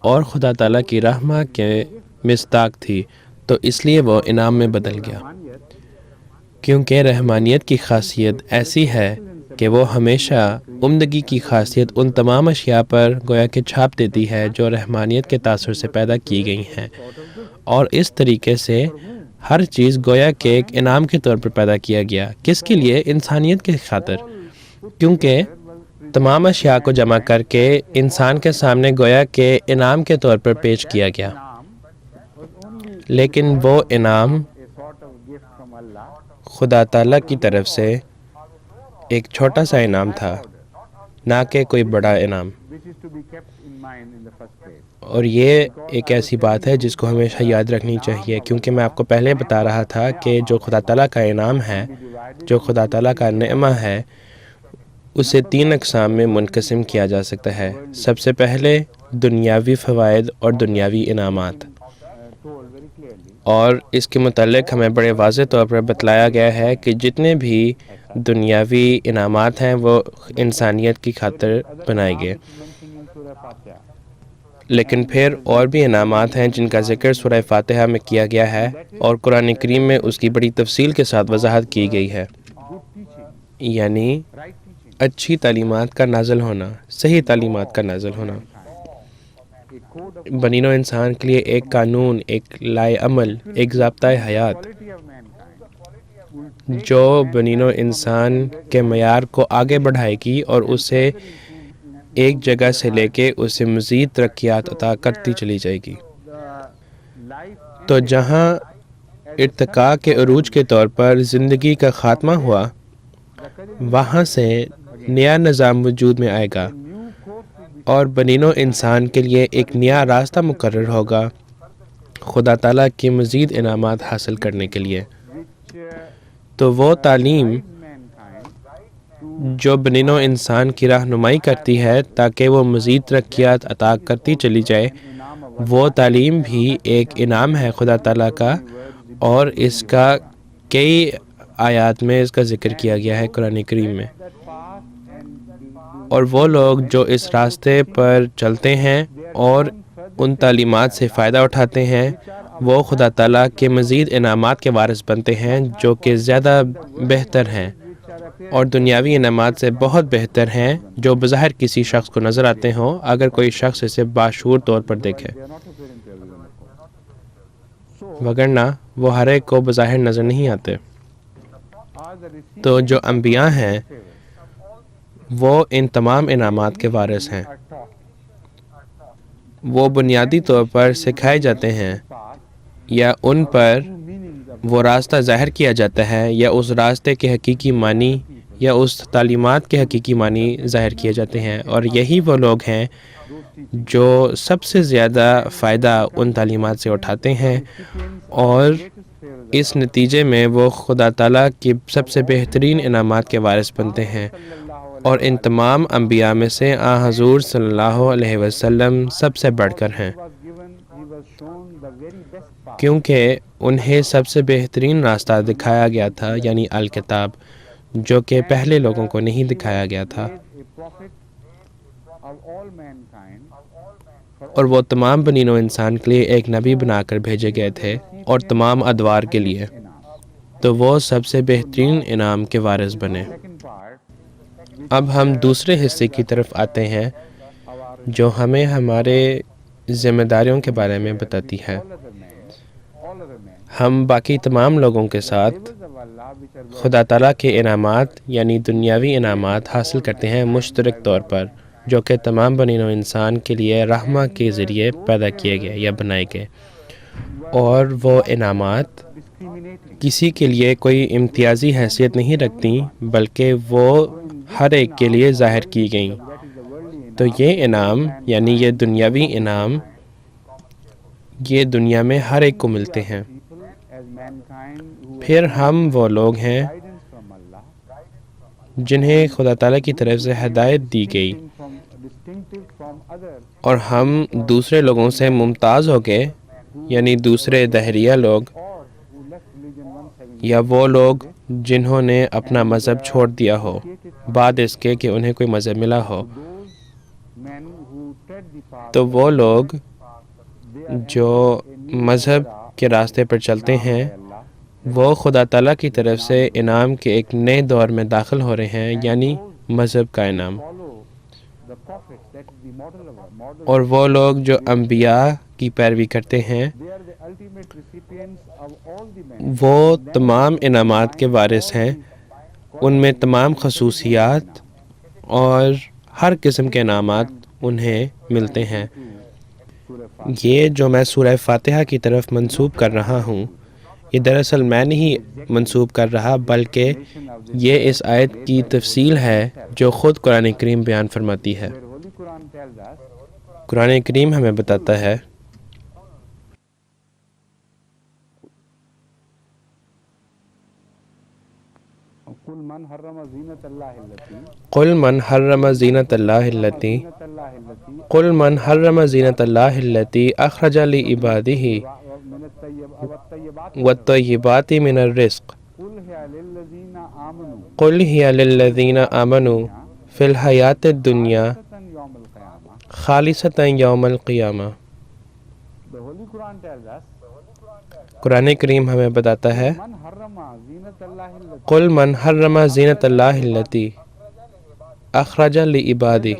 اور خدا تعالیٰ کی رحمہ کے مصداق تھی، تو اس لیے وہ انعام میں بدل گیا، Rahmaniyat, کیونکہ رحمانیت کی خاصیت ایسی ہے کہ وہ ہمیشہ عمدگی کی خاصیت ان تمام اشیاء پر گویا کہ چھاپ دیتی ہے جو رحمانیت کے تاثر سے پیدا کی گئی ہیں، اور اس طریقے سے ہر چیز گویا کہ ایک انعام کے طور پر پیدا کیا گیا۔ کس کے لیے؟ انسانیت کے خاطر، کیونکہ تمام اشیاء کو جمع کر کے انسان کے سامنے گویا کہ انعام کے طور پر پیش کیا گیا، was only لیکن وہ انعام a sort of gift from Allah, خدا تعالیٰ کی طرف سے ایک چھوٹا سا انعام تھا، نہ کہ کوئی بڑا انعام۔ which is to be kept in mind in the first place. اور یہ ایک ایسی بات ہے جس کو ہمیشہ یاد رکھنی چاہیے، کیونکہ میں آپ کو پہلے بتا رہا تھا کہ جو خدا تعالیٰ کا انعام ہے، جو خدا تعالیٰ کا نعمہ ہے، اسے 3 اقسام میں منقسم کیا جا سکتا ہے۔ سب سے پہلے دنیاوی فوائد اور دنیاوی انعامات، Told very clearly, اور اس کے متعلق ہمیں بڑے واضح طور پر بتلایا گیا ہے کہ جتنے بھی دنیاوی انعامات ہیں وہ انسانیت کی خاطر بنائے گئے، mentioned in Surah Fatiha. لیکن پھر اور بھی انعامات ہیں جن کا ذکر سورہ فاتحہ میں کیا گیا ہے، اور قرآن کریم میں اس کی بڑی تفصیل کے ساتھ وضاحت کی گئی ہے، Good teaching, یعنی right teaching, اچھی تعلیمات کا نازل ہونا، صحیح تعلیمات کا نازل ہونا، a code of بنی نوع انسان کے لیے ایک قانون، ایک لائے عمل، ایک ضابطۂ حیات quality of mankind will جو بنی نوع انسان کے معیار کو آگے بڑھائے گی اور اسے ایک جگہ سے لے کے اسے مزید ترقیات عطا کرتی چلی جائے گی۔ the life تو جہاں ارتقاء کے عروج کے طور پر زندگی کا خاتمہ ہوا، وہاں سے نیا نظام وجود میں آئے گا، new course will be اور بنی نوع انسان کے لیے ایک نیا راستہ مقرر ہوگا خدا تعالیٰ کے مزید انعامات حاصل کرنے کے لیے۔ which تو وہ تعلیم mankind to جو بنی نوع انسان کی رہنمائی کرتی ہے تاکہ وہ مزید ترقیات عطا کرتی چلی جائے، inam of وہ تعلیم بھی ایک انعام ہے خدا تعالیٰ کا، اور اس کا کئی آیات میں اس کا ذکر کیا گیا ہے قرآن کریم میں. اور وہ لوگ جو اس راستے پر چلتے ہیں اور ان تعلیمات سے فائدہ اٹھاتے ہیں، وہ خدا تعالیٰ کے مزید انعامات کے وارث بنتے ہیں جو کہ زیادہ بہتر ہیں اور دنیاوی انعامات سے بہت بہتر ہیں، جو بظاہر کسی شخص کو نظر آتے ہوں اگر کوئی شخص اسے باشعور طور پر دیکھے، وگرنہ وہ ہر ایک کو بظاہر نظر نہیں آتے. تو جو انبیاء ہیں وہ ان تمام انعامات کے وارث ہیں. وہ بنیادی طور پر سکھائے جاتے ہیں یا ان پر وہ راستہ ظاہر کیا جاتا ہے یا اس راستے کے حقیقی معنی یا اس تعلیمات کے حقیقی معنی ظاہر کیے جاتے ہیں، اور یہی وہ لوگ ہیں جو سب سے زیادہ فائدہ ان تعلیمات سے اٹھاتے ہیں، اور اس نتیجے میں وہ خدا تعالیٰ کی سب سے بہترین انعامات کے وارث بنتے ہیں. اور ان تمام انبیاء میں سے حضور صلی اللہ علیہ وسلم سب سے بڑھ کر ہیں، کیونکہ انہیں سب سے بہترین راستہ دکھایا گیا تھا، یعنی الکتاب، جو کہ پہلے لوگوں کو نہیں دکھایا گیا تھا. اور وہ تمام بنی نوع انسان کے لیے ایک نبی بنا کر بھیجے گئے تھے اور تمام ادوار کے لیے، تو وہ سب سے بہترین انعام کے وارث بنے. اب ہم دوسرے حصے کی طرف آتے ہیں جو ہمیں ہمارے ذمہ داریوں کے بارے میں بتاتی ہے. ہم باقی تمام لوگوں کے ساتھ خدا تعالیٰ کے انعامات یعنی دنیاوی انعامات حاصل کرتے ہیں مشترک طور پر، جو کہ تمام بنی نوع انسان کے لیے رحمہ کے ذریعے پیدا کیے گئے یا بنائے گئے. اور وہ انعامات کسی کے لیے کوئی امتیازی حیثیت نہیں رکھتی، بلکہ وہ ہر ایک کے لیے ظاہر کی گئیں. تو یہ انعام یعنی یہ دنیاوی انعام یہ دنیا میں ہر ایک کو ملتے ہیں. پھر ہم وہ لوگ ہیں جنہیں خدا تعالیٰ کی طرف سے ہدایت دی گئی، اور ہم دوسرے لوگوں سے ممتاز ہو گئے، یعنی دوسرے دہریہ لوگ یا وہ لوگ جنہوں نے اپنا مذہب چھوڑ دیا ہو بعد اس کے کہ انہیں کوئی مذہب ملا ہو. تو وہ لوگ جو مذہب کے راستے پر چلتے ہیں وہ خدا تعالیٰ کی طرف سے انعام کے ایک نئے دور میں داخل ہو رہے ہیں، یعنی مذہب کا انعام. اور وہ لوگ جو انبیاء کی پیروی کرتے ہیں وہ تمام انعامات کے وارث ہیں. ان میں تمام خصوصیات اور ہر قسم کے انعامات انہیں ملتے ہیں. یہ جو میں سورہ فاتحہ کی طرف منسوب کر رہا ہوں، یہ دراصل میں نہیں منسوب کر رہا، بلکہ یہ اس آیت کی تفصیل ہے جو خود قرآن کریم بیان فرماتی ہے. قرآن کریم ہمیں بتاتا ہے قل من حرم زینت اللہ التی اخرج لعبادہ والطیبات من الرزق قل ہی للذین آمنوا فی الحیاۃ الدنیا خالصۃ یوم القیامہ. قرآن کریم ہمیں بتاتا ہے قل من حرم زینت اللہ التی اخرج لعبادہ.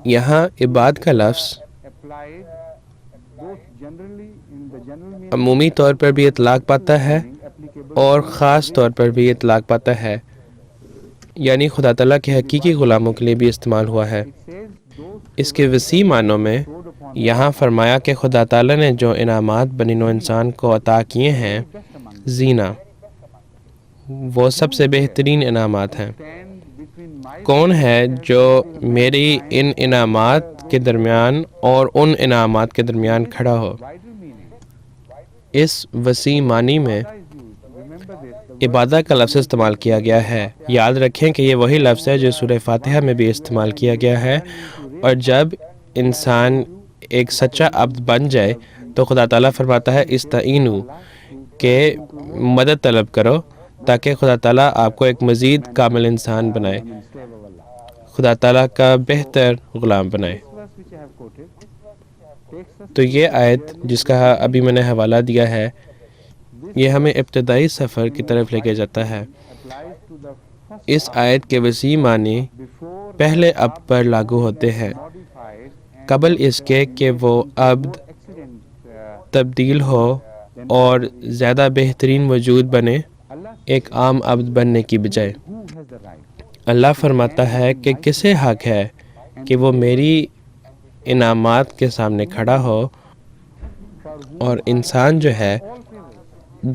یہاں عباد کا لفظ عمومی طور پر بھی اطلاق پاتا ہے اور خاص طور پر بھی اطلاق پاتا ہے، یعنی خدا تعالیٰ کے حقیقی غلاموں کے لیے بھی استعمال ہوا ہے. اس کے وسیع معنوں میں یہاں فرمایا کہ خدا تعالیٰ نے جو انعامات بنی نوع انسان کو عطا کیے ہیں، زینہ، وہ سب سے بہترین انعامات ہیں. کون ہے جو میری ان انعامات کے درمیان اور ان انعامات کے درمیان کھڑا ہو؟ اس وسیع معنی میں عبادہ کا لفظ استعمال کیا گیا ہے. یاد رکھیں کہ یہ وہی لفظ ہے جو سورہ فاتحہ میں بھی استعمال کیا گیا ہے، اور جب انسان ایک سچا عبد بن جائے تو خدا تعالیٰ فرماتا ہے استعینوا کہ مدد طلب کرو تاکہ خدا تعالیٰ آپ کو ایک مزید کامل انسان بنائے، خدا تعالیٰ کا بہتر غلام بنائے۔ تو یہ آیت جس کا ابھی میں نے حوالہ دیا ہے، یہ ہمیں ابتدائی سفر کی طرف لے کے جاتا ہے۔ اس آیت کے وسیع معنی پہلے عبد پر لاگو ہوتے ہیں، قبل اس کے کہ وہ عبد تبدیل ہو اور زیادہ بہترین وجود بنے ایک عام عبد بننے کی بجائے۔ اللہ فرماتا ہے کہ کسے حق ہے کہ وہ میری انعامات کے سامنے کھڑا ہو، اور انسان جو ہے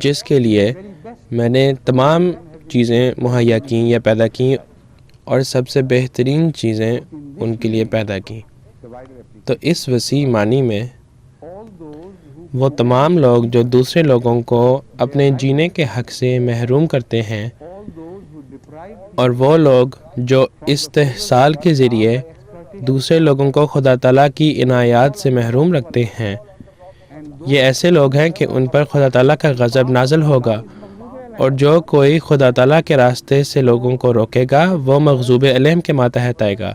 جس کے لیے میں نے تمام چیزیں مہیا کیں یا پیدا کیں اور سب سے بہترین چیزیں ان کے لیے پیدا کیں، تو اس وسیع معنی میں وہ تمام لوگ جو دوسرے لوگوں کو اپنے جینے کے حق سے محروم کرتے ہیں، اور وہ لوگ جو استحصال کے ذریعے دوسرے لوگوں کو خدا تعالیٰ کی عنایات سے محروم رکھتے ہیں، یہ ایسے لوگ ہیں کہ ان پر خدا تعالیٰ کا غضب نازل ہوگا، اور جو کوئی خدا تعالیٰ کے راستے سے لوگوں کو روکے گا وہ مغضوب علیہم کے ماتحت آئے گا۔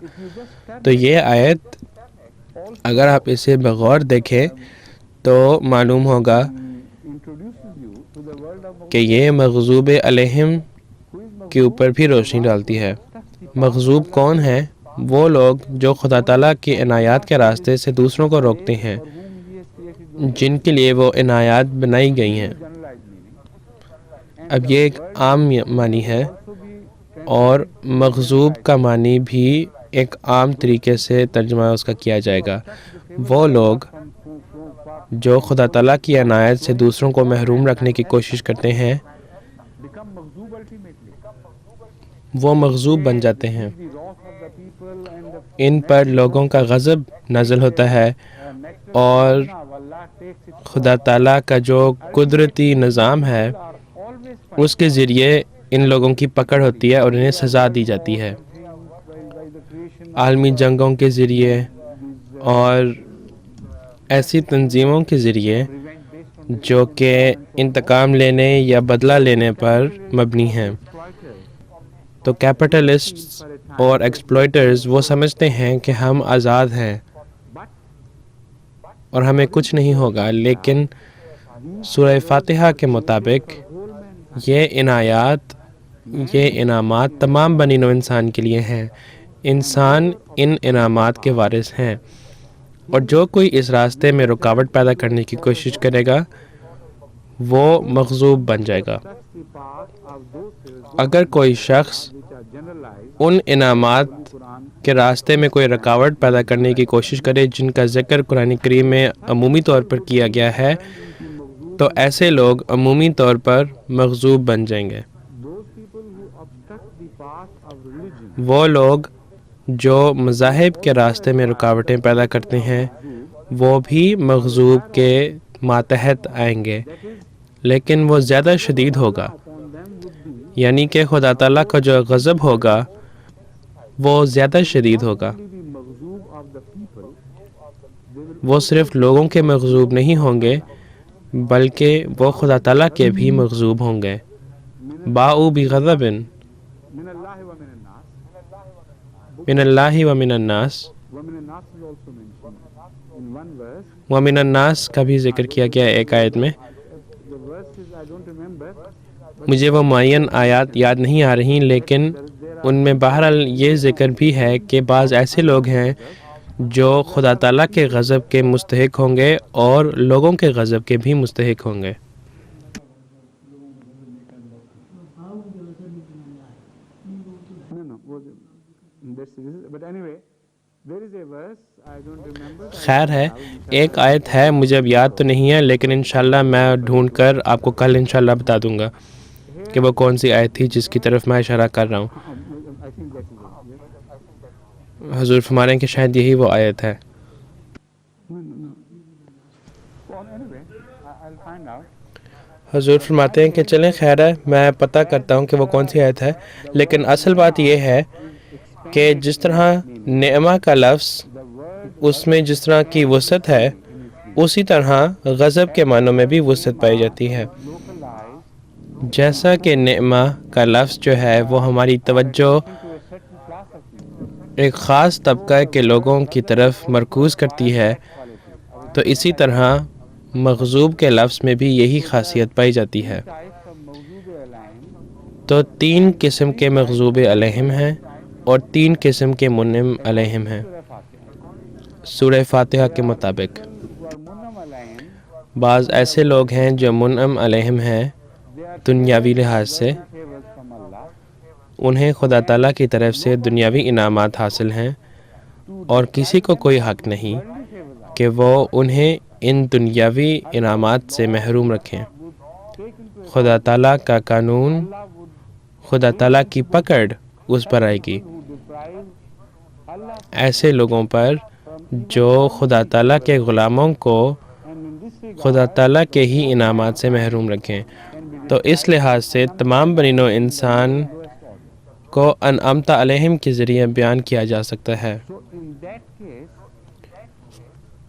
تو یہ آیت اگر آپ اسے بغور دیکھیں تو معلوم ہوگا کہ یہ مغضوب علیہم کے اوپر بھی روشنی ڈالتی ہے۔ مغضوب کون ہیں؟ وہ لوگ جو خدا تعالیٰ کی عنایات کے راستے سے دوسروں کو روکتے ہیں، جن کے لیے وہ عنایات بنائی گئی ہیں۔ اب یہ ایک عام معنی ہے، اور مغضوب کا معنی بھی ایک عام طریقے سے ترجمہ اس کا کیا جائے گا۔ وہ لوگ جو خدا تعالیٰ کی عنایت سے دوسروں کو محروم رکھنے کی کوشش کرتے ہیں، وہ مغضوب بن جاتے ہیں، ان پر لوگوں کا غضب نازل ہوتا ہے، اور خدا تعالیٰ کا جو قدرتی نظام ہے اس کے ذریعے ان لوگوں کی پکڑ ہوتی ہے اور انہیں سزا دی جاتی ہے، عالمی جنگوں کے ذریعے اور ایسی تنظیموں کے ذریعے جو کہ انتقام لینے یا بدلہ لینے پر مبنی ہیں۔ تو کیپٹلسٹس اور ایکسپلائٹرز وہ سمجھتے ہیں کہ ہم آزاد ہیں اور ہمیں کچھ نہیں ہوگا، لیکن سورہ فاتحہ کے مطابق یہ عنایات، یہ انعامات تمام بنی نوع انسان کے لیے ہیں۔ انسان ان انعامات کے وارث ہیں، اور جو کوئی اس راستے میں رکاوٹ پیدا کرنے کی کوشش کرے گا وہ مغضوب بن جائے گا۔ اگر کوئی شخص ان انعامات کے راستے میں کوئی رکاوٹ پیدا کرنے کی کوشش کرے جن کا ذکر قرآن کریم میں عمومی طور پر کیا گیا ہے، تو ایسے لوگ عمومی طور پر مغضوب بن جائیں گے۔ وہ لوگ جو مذاہب کے راستے میں رکاوٹیں پیدا کرتے ہیں وہ بھی مغضوب کے ماتحت آئیں گے، لیکن وہ زیادہ شدید ہوگا، یعنی کہ خدا تعالیٰ کا جو غضب ہوگا وہ زیادہ شدید ہوگا۔ وہ صرف لوگوں کے مغضوب نہیں ہوں گے بلکہ وہ خدا تعالیٰ کے بھی مغضوب ہوں گے۔ باؤ بغضب من اللہ ومن الناس، ومن الناس کا بھی ذکر کیا گیا ایک آیت میں۔ مجھے وہ معین آیات یاد نہیں آ رہی، لیکن ان میں بہرحال یہ ذکر بھی ہے کہ بعض ایسے لوگ ہیں جو خدا تعالیٰ کے غضب کے مستحق ہوں گے اور لوگوں کے غضب کے بھی مستحق ہوں گے۔ خیر ہے، ایک آیت ہے، مجھے اب یاد تو نہیں ہے، لیکن انشاءاللہ میں ڈھونڈ کر آپ کو کل انشاءاللہ بتا دوں گا کہ وہ کون سی آیت تھی جس کی طرف میں اشارہ کر رہا ہوں۔ حضور فرما رہے ہیں کہ شاید یہی وہ آیت ہے۔ حضور فرماتے ہیں کہ چلیں خیر ہے، میں پتہ کرتا ہوں کہ وہ کون سی آیت ہے، لیکن اصل بات یہ ہے کہ جس طرح نعمہ کا لفظ اس میں جس طرح کی وسعت ہے اسی طرح غضب کے معنوں میں بھی وسعت پائی جاتی ہے. جیسا کہ نعمہ کا لفظ جو ہے وہ ہماری توجہ ایک خاص طبقہ کے لوگوں کی طرف مرکوز کرتی ہے، تو اسی طرح مغضوب کے لفظ میں بھی یہی خاصیت پائی جاتی ہے. تو 3 قسم کے مغضوب علیہم ہیں اور 3 قسم کے منعم علیہم ہیں سورہ فاتحہ کے مطابق. بعض ایسے لوگ ہیں جو منعم علیہم ہیں دنیاوی لحاظ سے، انہیں خدا تعالیٰ کی طرف سے دنیاوی انعامات حاصل ہیں اور کسی کو کوئی حق نہیں کہ وہ انہیں ان دنیاوی انعامات سے محروم رکھیں. خدا تعالیٰ کا قانون، خدا تعالیٰ کی پکڑ اس پر آئے گی ایسے لوگوں پر جو خدا تعالیٰ کے غلاموں کو خدا تعالیٰ کے ہی انعامات سے محروم رکھیں. تو اس لحاظ سے تمام بنی نوع انسان کو انعمت علیہم کے ذریعے بیان کیا جا سکتا ہے.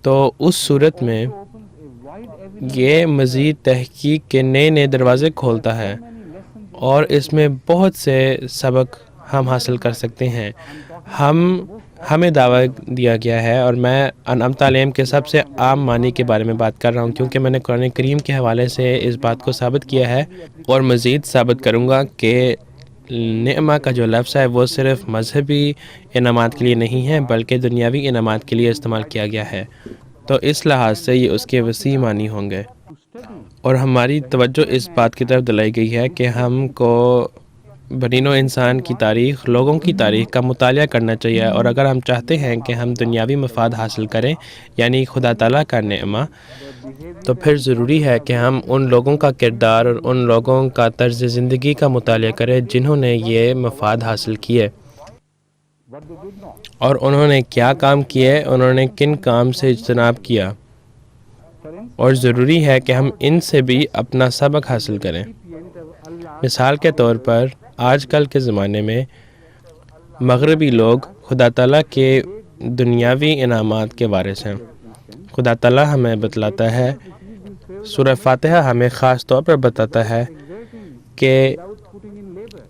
تو اس صورت میں یہ مزید تحقیق کے نئے نئے دروازے کھولتا ہے اور اس میں بہت سے سبق ہم حاصل کر سکتے ہیں. ہمیں دعویٰ دیا گیا ہے، اور میں انعمت علیہم کے سب سے عام معنی کے بارے میں بات کر رہا ہوں کیونکہ میں نے قرآن کریم کے حوالے سے اس بات کو ثابت کیا ہے اور مزید ثابت کروں گا کہ نعمہ کا جو لفظ ہے وہ صرف مذہبی انعامات کے لیے نہیں ہے بلکہ دنیاوی انعامات کے لیے استعمال کیا گیا ہے. تو اس لحاظ سے یہ اس کے وسیع معنی ہوں گے، اور ہماری توجہ اس بات کی طرف دلائی گئی ہے کہ ہم کو بنی نوع انسان کی تاریخ، لوگوں کی تاریخ کا مطالعہ کرنا چاہیے. اور اگر ہم چاہتے ہیں کہ ہم دنیاوی مفاد حاصل کریں یعنی خدا تعالیٰ کا نعمہ، تو پھر ضروری ہے کہ ہم ان لوگوں کا کردار اور ان لوگوں کا طرز زندگی کا مطالعہ کریں جنہوں نے یہ مفاد حاصل کیے اور انہوں نے کیا کام کیے، انہوں نے کن کام سے اجتناب کیا، اور ضروری ہے کہ ہم ان سے بھی اپنا سبق حاصل کریں. مثال کے طور پر آج کل کے زمانے میں مغربی لوگ خدا تعالیٰ کے دنیاوی انعامات کے وارث ہیں. خدا تعالیٰ ہمیں بتلاتا ہے، سورہ فاتحہ ہمیں خاص طور پر بتاتا ہے کہ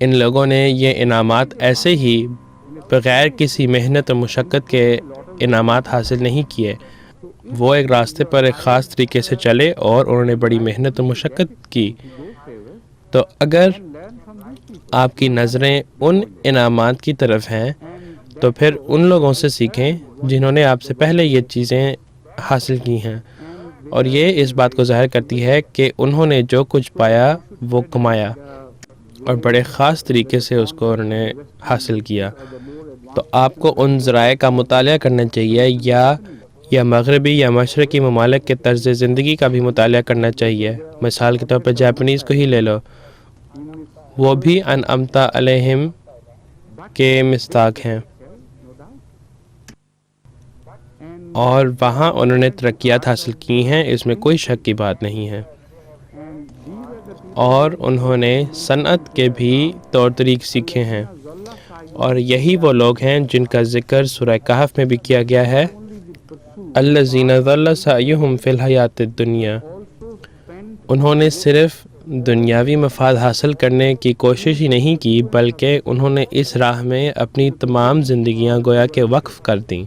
ان لوگوں نے یہ انعامات ایسے ہی بغیر کسی محنت اور مشقت کے انعامات حاصل نہیں کیے. وہ ایک راستے پر ایک خاص طریقے سے چلے اور انہوں نے بڑی محنت اور مشقت کی. تو اگر آپ کی نظریں ان انعامات کی طرف ہیں تو پھر ان لوگوں سے سیکھیں جنہوں نے آپ سے پہلے یہ چیزیں حاصل کی ہیں، اور یہ اس بات کو ظاہر کرتی ہے کہ انہوں نے جو کچھ پایا وہ کمایا اور بڑے خاص طریقے سے اس کو انہوں نے حاصل کیا. تو آپ کو ان ذرائع کا مطالعہ کرنا چاہیے، یا مغربی یا مشرقی ممالک کے طرز زندگی کا بھی مطالعہ کرنا چاہیے. مثال کے طور پر جاپنیز کو ہی لے لو، وہ بھی انعمت علیہم کے مصداق ہیں اور وہاں انہوں نے ترقیات حاصل کی ہیں، اس میں کوئی شک کی بات نہیں ہے. اور انہوں نے صنعت کے بھی طور طریق سیکھے ہیں، اور یہی وہ لوگ ہیں جن کا ذکر سورہ کہف میں بھی کیا گیا ہے، الذین ضل سعیہم فی الحیاۃ الدنیا. انہوں نے صرف دنیاوی مفاد حاصل کرنے کی کوشش ہی نہیں کی بلکہ انہوں نے اس راہ میں اپنی تمام زندگیاں گویا کہ وقف کر دیں،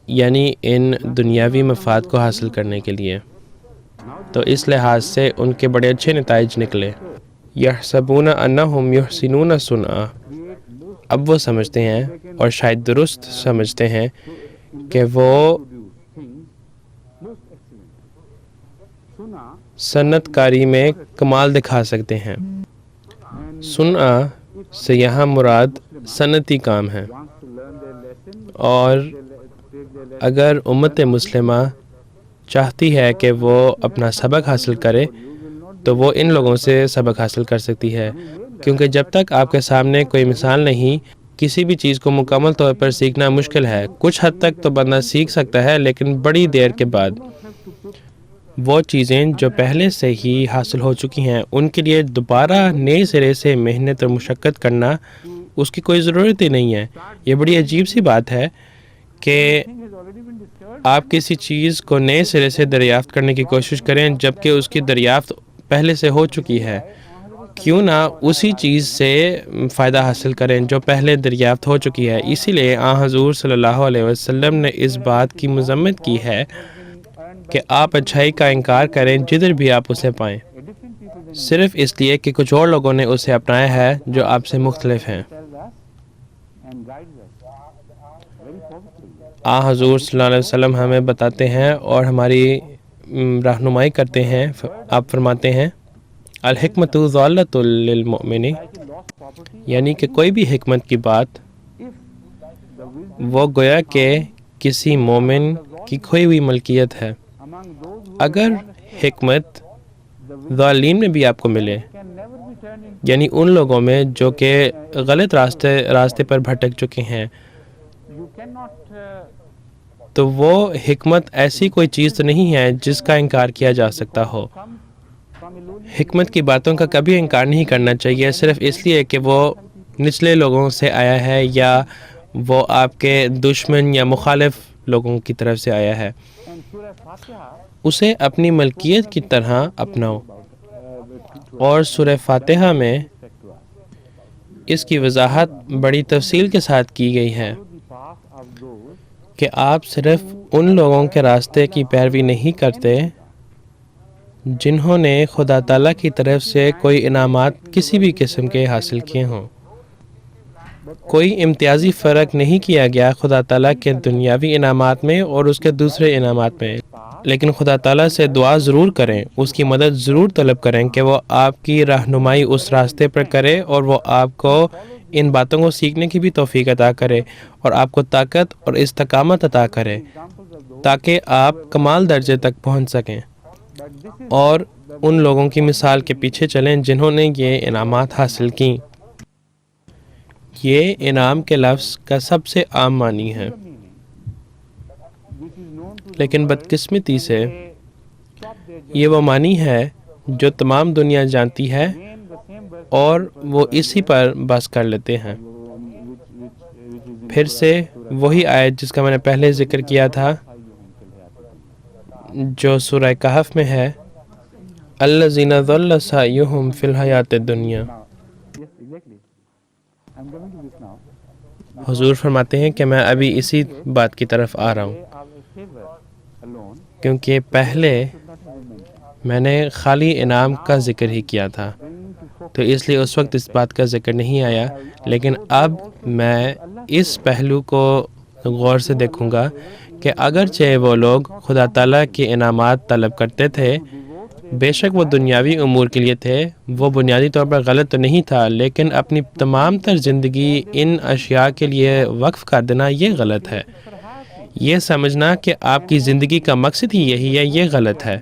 یعنی ان دنیاوی مفاد کو حاصل کرنے کے لیے. تو اس لحاظ سے ان کے بڑے اچھے نتائج نکلے. یحسبون انہم یحسنون صنعا، اب وہ سمجھتے ہیں اور شاید درست سمجھتے ہیں کہ وہ صنعت کاری میں کمال دکھا سکتے ہیں. صنعا سے یہاں مراد صنعتی کام ہے، اور اگر امت مسلمہ چاہتی ہے کہ وہ اپنا سبق حاصل کرے تو وہ ان لوگوں سے سبق حاصل کر سکتی ہے، کیونکہ جب تک آپ کے سامنے کوئی مثال نہیں، کسی بھی چیز کو مکمل طور پر سیکھنا مشکل ہے. کچھ حد تک تو بندہ سیکھ سکتا ہے، لیکن بڑی دیر کے بعد وہ چیزیں جو پہلے سے ہی حاصل ہو چکی ہیں ان کے لیے دوبارہ نئے سرے سے محنت اور مشقت کرنا اس کی کوئی ضرورت ہی نہیں ہے. یہ بڑی عجیب سی بات ہے کہ thing has already been discovered. آپ کسی چیز کو نئے سرے سے دریافت کرنے کی کوشش کریں جبکہ اس کی دریافت پہلے سے ہو چکی ہے. کیوں نہ اسی چیز سے فائدہ حاصل کریں جو پہلے دریافت ہو چکی ہے. اسی لیے حضور صلی اللہ علیہ وسلم نے اس بات کی مذمت کی ہے کہ آپ اچھائی کا انکار کریں جدھر بھی آپ اسے پائیں، Different people then صرف اس لیے کہ کچھ اور لوگوں نے اسے اپنایا ہے جو آپ سے مختلف ہیں. tells us and guides us very positively. حضور صلی اللہ علیہ وسلم ہمیں بتاتے ہیں اور ہماری رہنمائی کرتے ہیں. آپ فرماتے ہیں الحکمت ضالۃ للمؤمن، Like a lost property, یعنی کہ کوئی بھی حکمت کی بات if the wisdom وہ گویا کہ کسی مومن کی کھوئی ہوئی ملکیت ہے. among those who اگر حکمت the wisdom ضالین میں بھی آپ کو ملے، can never be turned into, یعنی ان لوگوں میں جو کہ غلط راستے پر بھٹک چکے ہیں، you cannot تو وہ حکمت ایسی کوئی چیز تو نہیں ہے جس کا انکار کیا جا سکتا ہو. come from a lowly حکمت کی باتوں کا کبھی انکار نہیں کرنا چاہیے صرف اس لیے کہ وہ نچلے لوگوں سے آیا ہے یا وہ آپ کے دشمن یا مخالف لوگوں کی طرف سے آیا ہے. and Surah Fatiha اسے اپنی ملکیت کی طرح اپناؤ. اور سورہ فاتحہ میں respect to us. اس کی وضاحت بڑی تفصیل کے ساتھ کی گئی ہے Follow the path of those کہ آپ صرف ان لوگوں کے راستے کی پیروی نہیں کرتے جنہوں نے خدا تعالیٰ کی طرف سے کوئی انعامات کسی بھی قسم کے حاصل کیے ہوں. کوئی امتیازی فرق نہیں کیا گیا خدا تعالیٰ کے دنیاوی انعامات میں اور اس کے دوسرے انعامات میں، لیکن خدا تعالیٰ سے دعا ضرور کریں، اس کی مدد ضرور طلب کریں کہ وہ آپ کی رہنمائی اس راستے پر کرے اور وہ آپ کو ان باتوں کو سیکھنے کی بھی توفیق عطا کرے اور آپ کو طاقت اور استقامت عطا کرے examples of those, تاکہ آپ کمال درجے تک پہنچ سکیں but this is اور ان لوگوں کی مثال کے پیچھے چلیں جنہوں نے یہ انعامات حاصل کیں. یہ انعام کے لفظ کا سب سے عام معنی ہے، the meaning which is known to لیکن بدقسمتی سے stop their یہ وہ معنی ہے جو تمام دنیا جانتی ہے gain the same verse اور وہ اسی پر بس کر لیتے ہیں. which is in پھر سے وہی آیت جس کا میں نے پہلے ذکر کیا تھا جو سورہ کہف میں ہے الذین ضل سعیہم فی الحیات الدنیا. yes exactly I'm coming to this now. حضور فرماتے ہیں کہ میں ابھی اسی بات کی طرف آ رہا ہوں They are a favor alone کیونکہ پہلے should not have been mentioned. میں نے خالی انعام کا ذکر ہی کیا تھا Bringing to focus تو اس لیے اس وقت اس بات کا ذکر نہیں آیا، لیکن اب میں اس پہلو کو غور سے دیکھوں گا کہ اگرچہ وہ لوگ خدا تعالیٰ کے انعامات طلب کرتے تھے، بے شک وہ دنیاوی امور کے لیے تھے، وہ بنیادی طور پر غلط تو نہیں تھا، لیکن اپنی تمام تر زندگی ان اشیاء کے لیے وقف کر دینا یہ غلط ہے. یہ سمجھنا کہ آپ کی زندگی کا مقصد ہی یہی ہے یہ غلط ہے.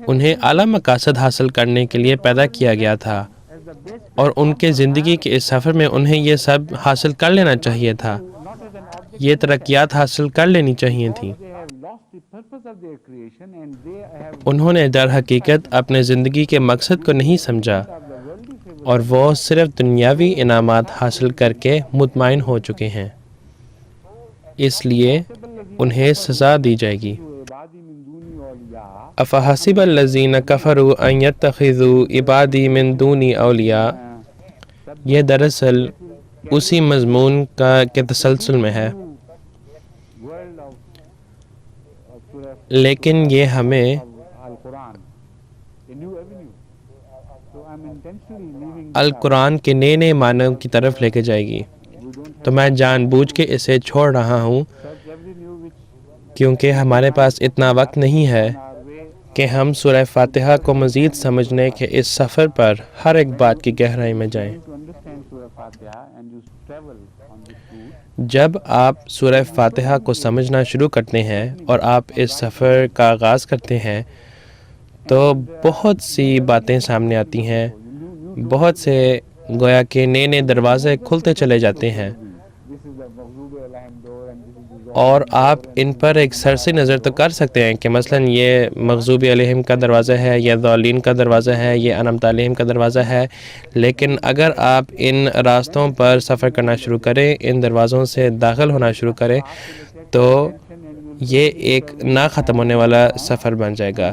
انہیں اعلیٰ مقاصد حاصل کرنے کے لیے پیدا کیا گیا تھا as the best, اور ان کے زندگی کے اس سفر میں انہیں یہ سب حاصل کر لینا چاہیے تھا، not as an object. یہ ترقیات حاصل کر لینی چاہیے تھیں. They have lost the purpose of their creation and they have انہوں نے در حقیقت اپنے زندگی کے مقصد کو نہیں سمجھا of the worldly favor اور وہ صرف دنیاوی انعامات حاصل کر کے مطمئن ہو چکے ہیں، اس لیے انہیں سزا دی جائے گی. to عبادی من دونی اولیاء. افحسب الذین کفروا ان یتخذوا عبادی من دونی اولیاء، یہ دراصل اسی مضمون کے تسلسل میں ہے، World of Surah لیکن یہ ہمیں Al-Quran, a new avenue. So I'm intentionally leaving this out. القرآن کے نئے نئے معنوں کی طرف لے کے جائے گی. We don't تو میں جان بوجھ کے اسے چھوڑ رہا ہوں search every new which کیونکہ ہمارے پاس اتنا وقت نہیں ہے in our way کہ ہم سورہ فاتحہ کو مزید سمجھنے کے اس سفر پر ہر ایک بات کی گہرائی میں جائیں. to understand Surah Fatiha and you travel on this route. جب آپ سورہ فاتحہ کو سمجھنا شروع کرتے ہیں اور آپ اس سفر کا آغاز کرتے ہیں تو بہت سی باتیں سامنے آتی ہیں، بہت سے گویا کہ نئے نئے دروازے کھلتے چلے جاتے ہیں، This is the Maghdubi alayhim door and this is the اور آپ ان پر ایک سرسری نظر تو کر سکتے ہیں کہ مثلا یہ مغضوب علیہم کا دروازہ ہے، یہ ضالین کا دروازہ ہے، یہ انعمت علیہم کا دروازہ ہے، لیکن اگر آپ ان راستوں پر سفر کرنا شروع کریں، ان دروازوں سے داخل ہونا شروع کریں، تو یہ ایک نہ ختم ہونے والا سفر بن جائے گا.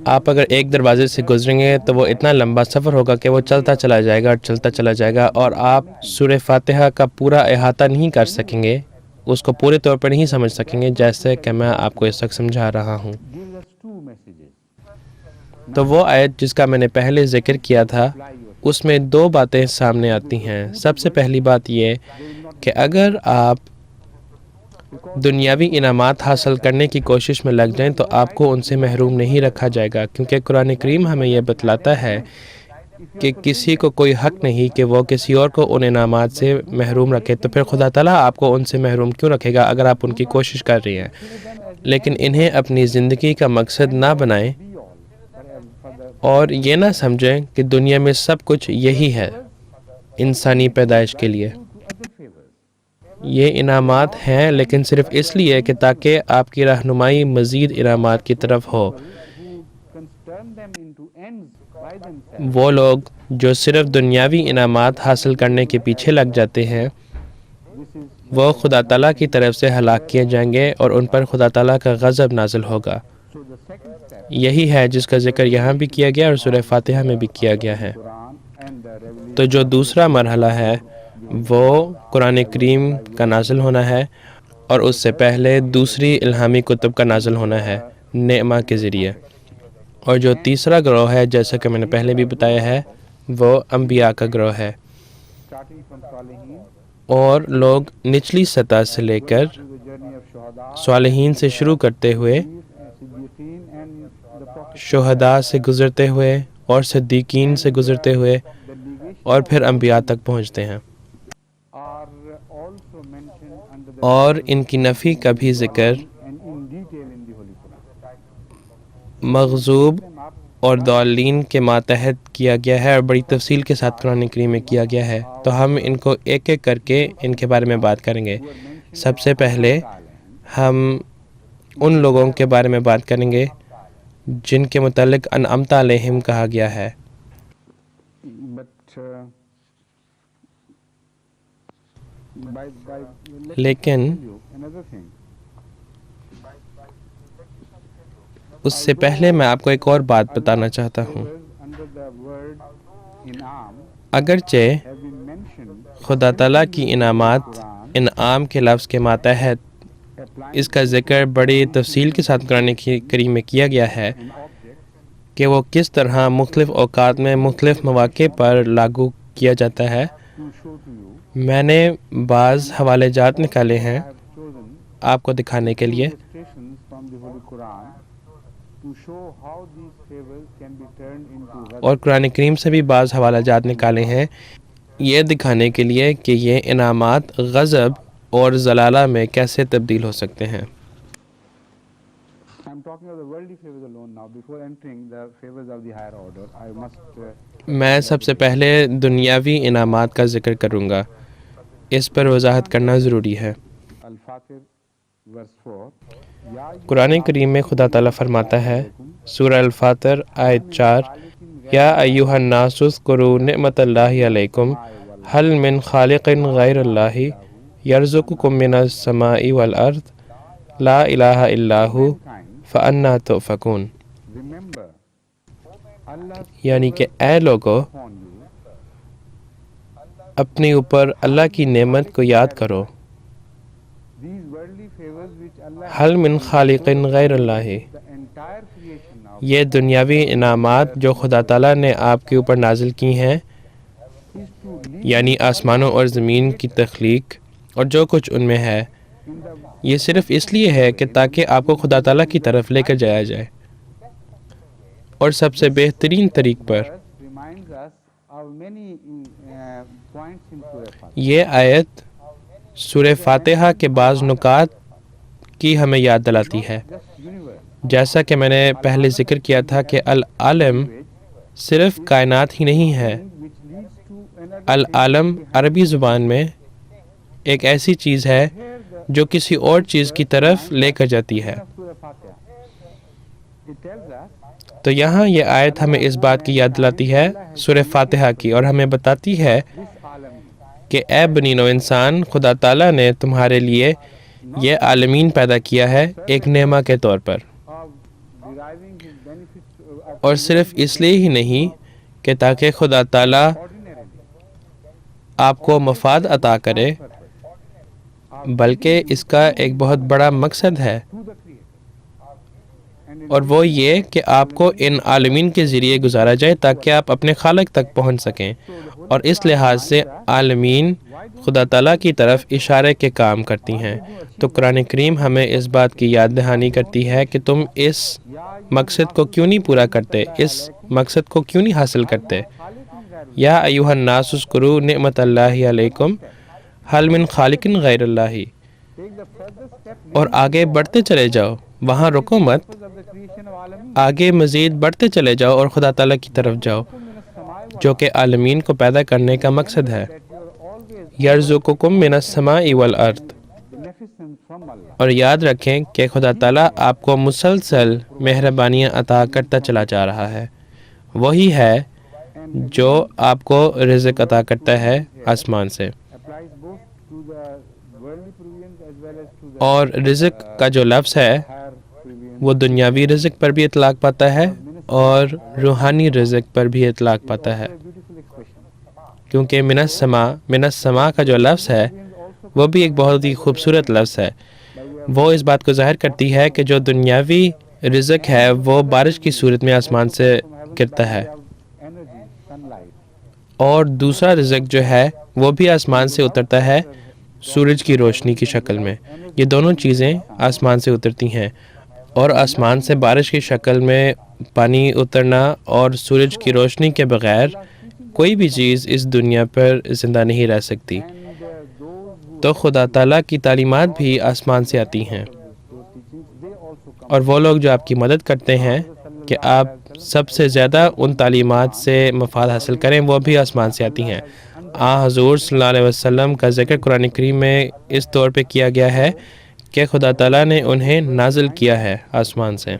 آپ اگر ایک دروازے سے گزریں گے تو وہ اتنا لمبا سفر ہوگا کہ وہ چلتا چلا جائے گا اور چلتا چلا جائے گا، اور آپ سورہ فاتحہ کا پورا احاطہ نہیں کر سکیں گے، اس کو پورے طور پر نہیں سمجھ سکیں گے جیسے کہ میں آپ کو اس وقت سمجھا رہا ہوں. تو وہ آیت جس کا میں نے پہلے ذکر کیا تھا، اس میں دو باتیں سامنے آتی ہیں. سب سے پہلی بات یہ کہ اگر آپ دنیاوی انعامات حاصل کرنے کی کوشش میں لگ جائیں تو آپ کو ان سے محروم نہیں رکھا جائے گا، کیونکہ قرآن کریم ہمیں یہ بتلاتا ہے کہ کسی کو کوئی حق نہیں کہ وہ کسی اور کو ان انعامات سے محروم رکھے. تو پھر خدا تعالیٰ آپ کو ان سے محروم کیوں رکھے گا اگر آپ ان کی کوشش کر رہی ہیں؟ لیکن انہیں اپنی زندگی کا مقصد نہ بنائیں اور یہ نہ سمجھیں کہ دنیا میں سب کچھ یہی ہے انسانی پیدائش کے لیے. یہ انعامات ہیں لیکن صرف اس لیے کہ تاکہ آپ کی رہنمائی مزید انعامات کی طرف ہو. وہ لوگ جو صرف دنیاوی انعامات حاصل کرنے کے پیچھے لگ جاتے ہیں، وہ خدا تعالیٰ کی طرف سے ہلاک کیے جائیں گے اور ان پر خدا تعالیٰ کا غضب نازل ہوگا. یہی ہے جس کا ذکر یہاں بھی کیا گیا اور سورہ فاتحہ میں بھی کیا گیا ہے. تو جو دوسرا مرحلہ ہے وہ قرآن کریم کا نازل ہونا ہے، اور اس سے پہلے دوسری الہامی کتب کا نازل ہونا ہے نعمہ کے ذریعے. اور جو تیسرا گروہ ہے، جیسا کہ میں نے پہلے بھی بتایا ہے، وہ انبیاء کا گروہ ہے. اور لوگ نچلی سطح سے لے کر صالحین سے شروع کرتے ہوئے، شہداء سے گزرتے ہوئے اور صدیقین سے گزرتے ہوئے اور پھر انبیاء تک پہنچتے ہیں. اور ان کی نفی کا بھی ذکر مغضوب اور ضالین کے ماتحت کیا گیا ہے اور بڑی تفصیل کے ساتھ قرآن کریم میں کیا گیا ہے. تو ہم ان کو ایک ایک کر کے ان کے بارے میں بات کریں گے. سب سے پہلے ہم ان لوگوں کے بارے میں بات کریں گے جن کے متعلق انعمت علیہم کہا گیا ہے. لیکن اس سے پہلے میں آپ کو ایک اور بات بتانا چاہتا ہوں. اگرچہ خدا تعالیٰ کی انعامات انعام کے لفظ کے ماتحت اس کا ذکر بڑی تفصیل کے ساتھ قرآن کریم میں کیا گیا ہے کہ وہ کس طرح مختلف اوقات میں مختلف مواقع پر لاگو کیا جاتا ہے، میں نے بعض حوالے جات نکالے ہیں آپ کو دکھانے کے لیے. اور قرآن کریم سے بھی بعض حوالہ جات نکالے ہیں یہ دکھانے کے لیے کہ یہ انعامات غضب اور ضلالہ میں کیسے تبدیل ہو سکتے ہیں. میں سب سے پہلے دنیاوی انعامات کا ذکر کروں گا، اس پر وضاحت کرنا ضروری ہے. قرآن کریم میں خدا تعالیٰ فرماتا ہے، سورہ الفاطر آیت 4، یا ایھا الناس اذکروا نعمت اللہ علیکم ھل من خالق غیر اللہ یرزقکم من السماء والارض لا الہ الا ھو فانا تؤفکون. یعنی کہ اے لوگو، اپنے اوپر اللہ کی نعمت کو یاد کرو. ھل من خالق غیر اللہ، یہ دنیاوی انعامات جو خدا تعالیٰ نے آپ کے اوپر نازل کی ہیں، یعنی آسمانوں اور زمین کی تخلیق اور جو کچھ ان میں ہے، یہ صرف اس لیے ہے کہ تاکہ آپ کو خدا تعالیٰ کی طرف لے کر جایا جائے. اور سب سے بہترین طریق پر یہ آیت سورہ فاتحہ کے بعض نکات کی ہمیں یاد دلاتی ہے. جیسا کہ میں نے پہلے ذکر کیا تھا کہ العالم صرف کائنات ہی نہیں ہے. العالم عربی زبان میں ایک ایسی چیز ہے جو کسی اور چیز کی طرف لے کر جاتی ہے. تو یہاں یہ آیت ہمیں اس بات کی یاد دلاتی ہے سورہ فاتحہ کی، اور ہمیں بتاتی ہے کہ اے بنی نوع انسان، خدا تعالیٰ نے تمہارے لیے یہ عالمین پیدا کیا ہے ایک نعمہ کے طور پر، اور صرف اس لیے ہی نہیں کہ تاکہ خدا تعالیٰ آپ کو مفاد عطا کرے، بلکہ اس کا ایک بہت بڑا مقصد ہے، اور وہ یہ کہ آپ کو ان عالمین کے ذریعے گزارا جائے تاکہ آپ اپنے خالق تک پہنچ سکیں. اور اس لحاظ سے عالمین خدا تعالیٰ کی طرف اشارے کے کام کرتی ہیں. تو قرآن کریم ہمیں اس بات کی یاد دہانی کرتی ہے کہ تم اس مقصد کو کیوں نہیں پورا کرتے، اس مقصد کو کیوں نہیں حاصل کرتے. یا ایھا الناس اذکروا نعمت اللہ علیکم ھل من خالق غیر اللہ. اور آگے بڑھتے چلے جاؤ، وہاں رکو مت، آگے مزید بڑھتے چلے جاؤ اور خدا تعالیٰ کی طرف جاؤ جو کہ عالمین کو پیدا کرنے کا مقصد ہے. یرزقکم من السماء والارض. اور یاد رکھیں کہ خدا تعالیٰ آپ کو مسلسل مہربانیاں عطا کرتا چلا جا رہا ہے. وہی ہے جو آپ کو رزق عطا کرتا ہے آسمان سے. اور رزق کا جو لفظ ہے وہ دنیاوی رزق پر بھی اطلاق پاتا ہے اور روحانی رزق پر بھی اطلاق پاتا ہے، کیونکہ من السماء کا جو لفظ ہے وہ بھی ایک بہت ہی خوبصورت لفظ ہے. وہ اس بات کو ظاہر کرتی ہے کہ جو دنیاوی رزق ہے وہ بارش کی صورت میں آسمان سے گرتا ہے، اور دوسرا رزق جو ہے وہ بھی آسمان سے اترتا ہے سورج کی روشنی کی شکل میں. یہ دونوں چیزیں آسمان سے اترتی ہیں، اور آسمان سے بارش کی شکل میں پانی اترنا اور سورج کی روشنی کے بغیر کوئی بھی چیز اس دنیا پر زندہ نہیں رہ سکتی. تو خدا تعالیٰ کی تعلیمات بھی آسمان سے آتی ہیں، اور وہ لوگ جو آپ کی مدد کرتے ہیں کہ آپ سب سے زیادہ ان تعلیمات سے مفاد حاصل کریں، وہ بھی آسمان سے آتی ہیں. حضور صلی اللہ علیہ وسلم کا ذکر قرآن کریم میں اس طور پہ کیا گیا ہے کہ خدا تعالیٰ نے انہیں نازل کیا ہے آسمان سے.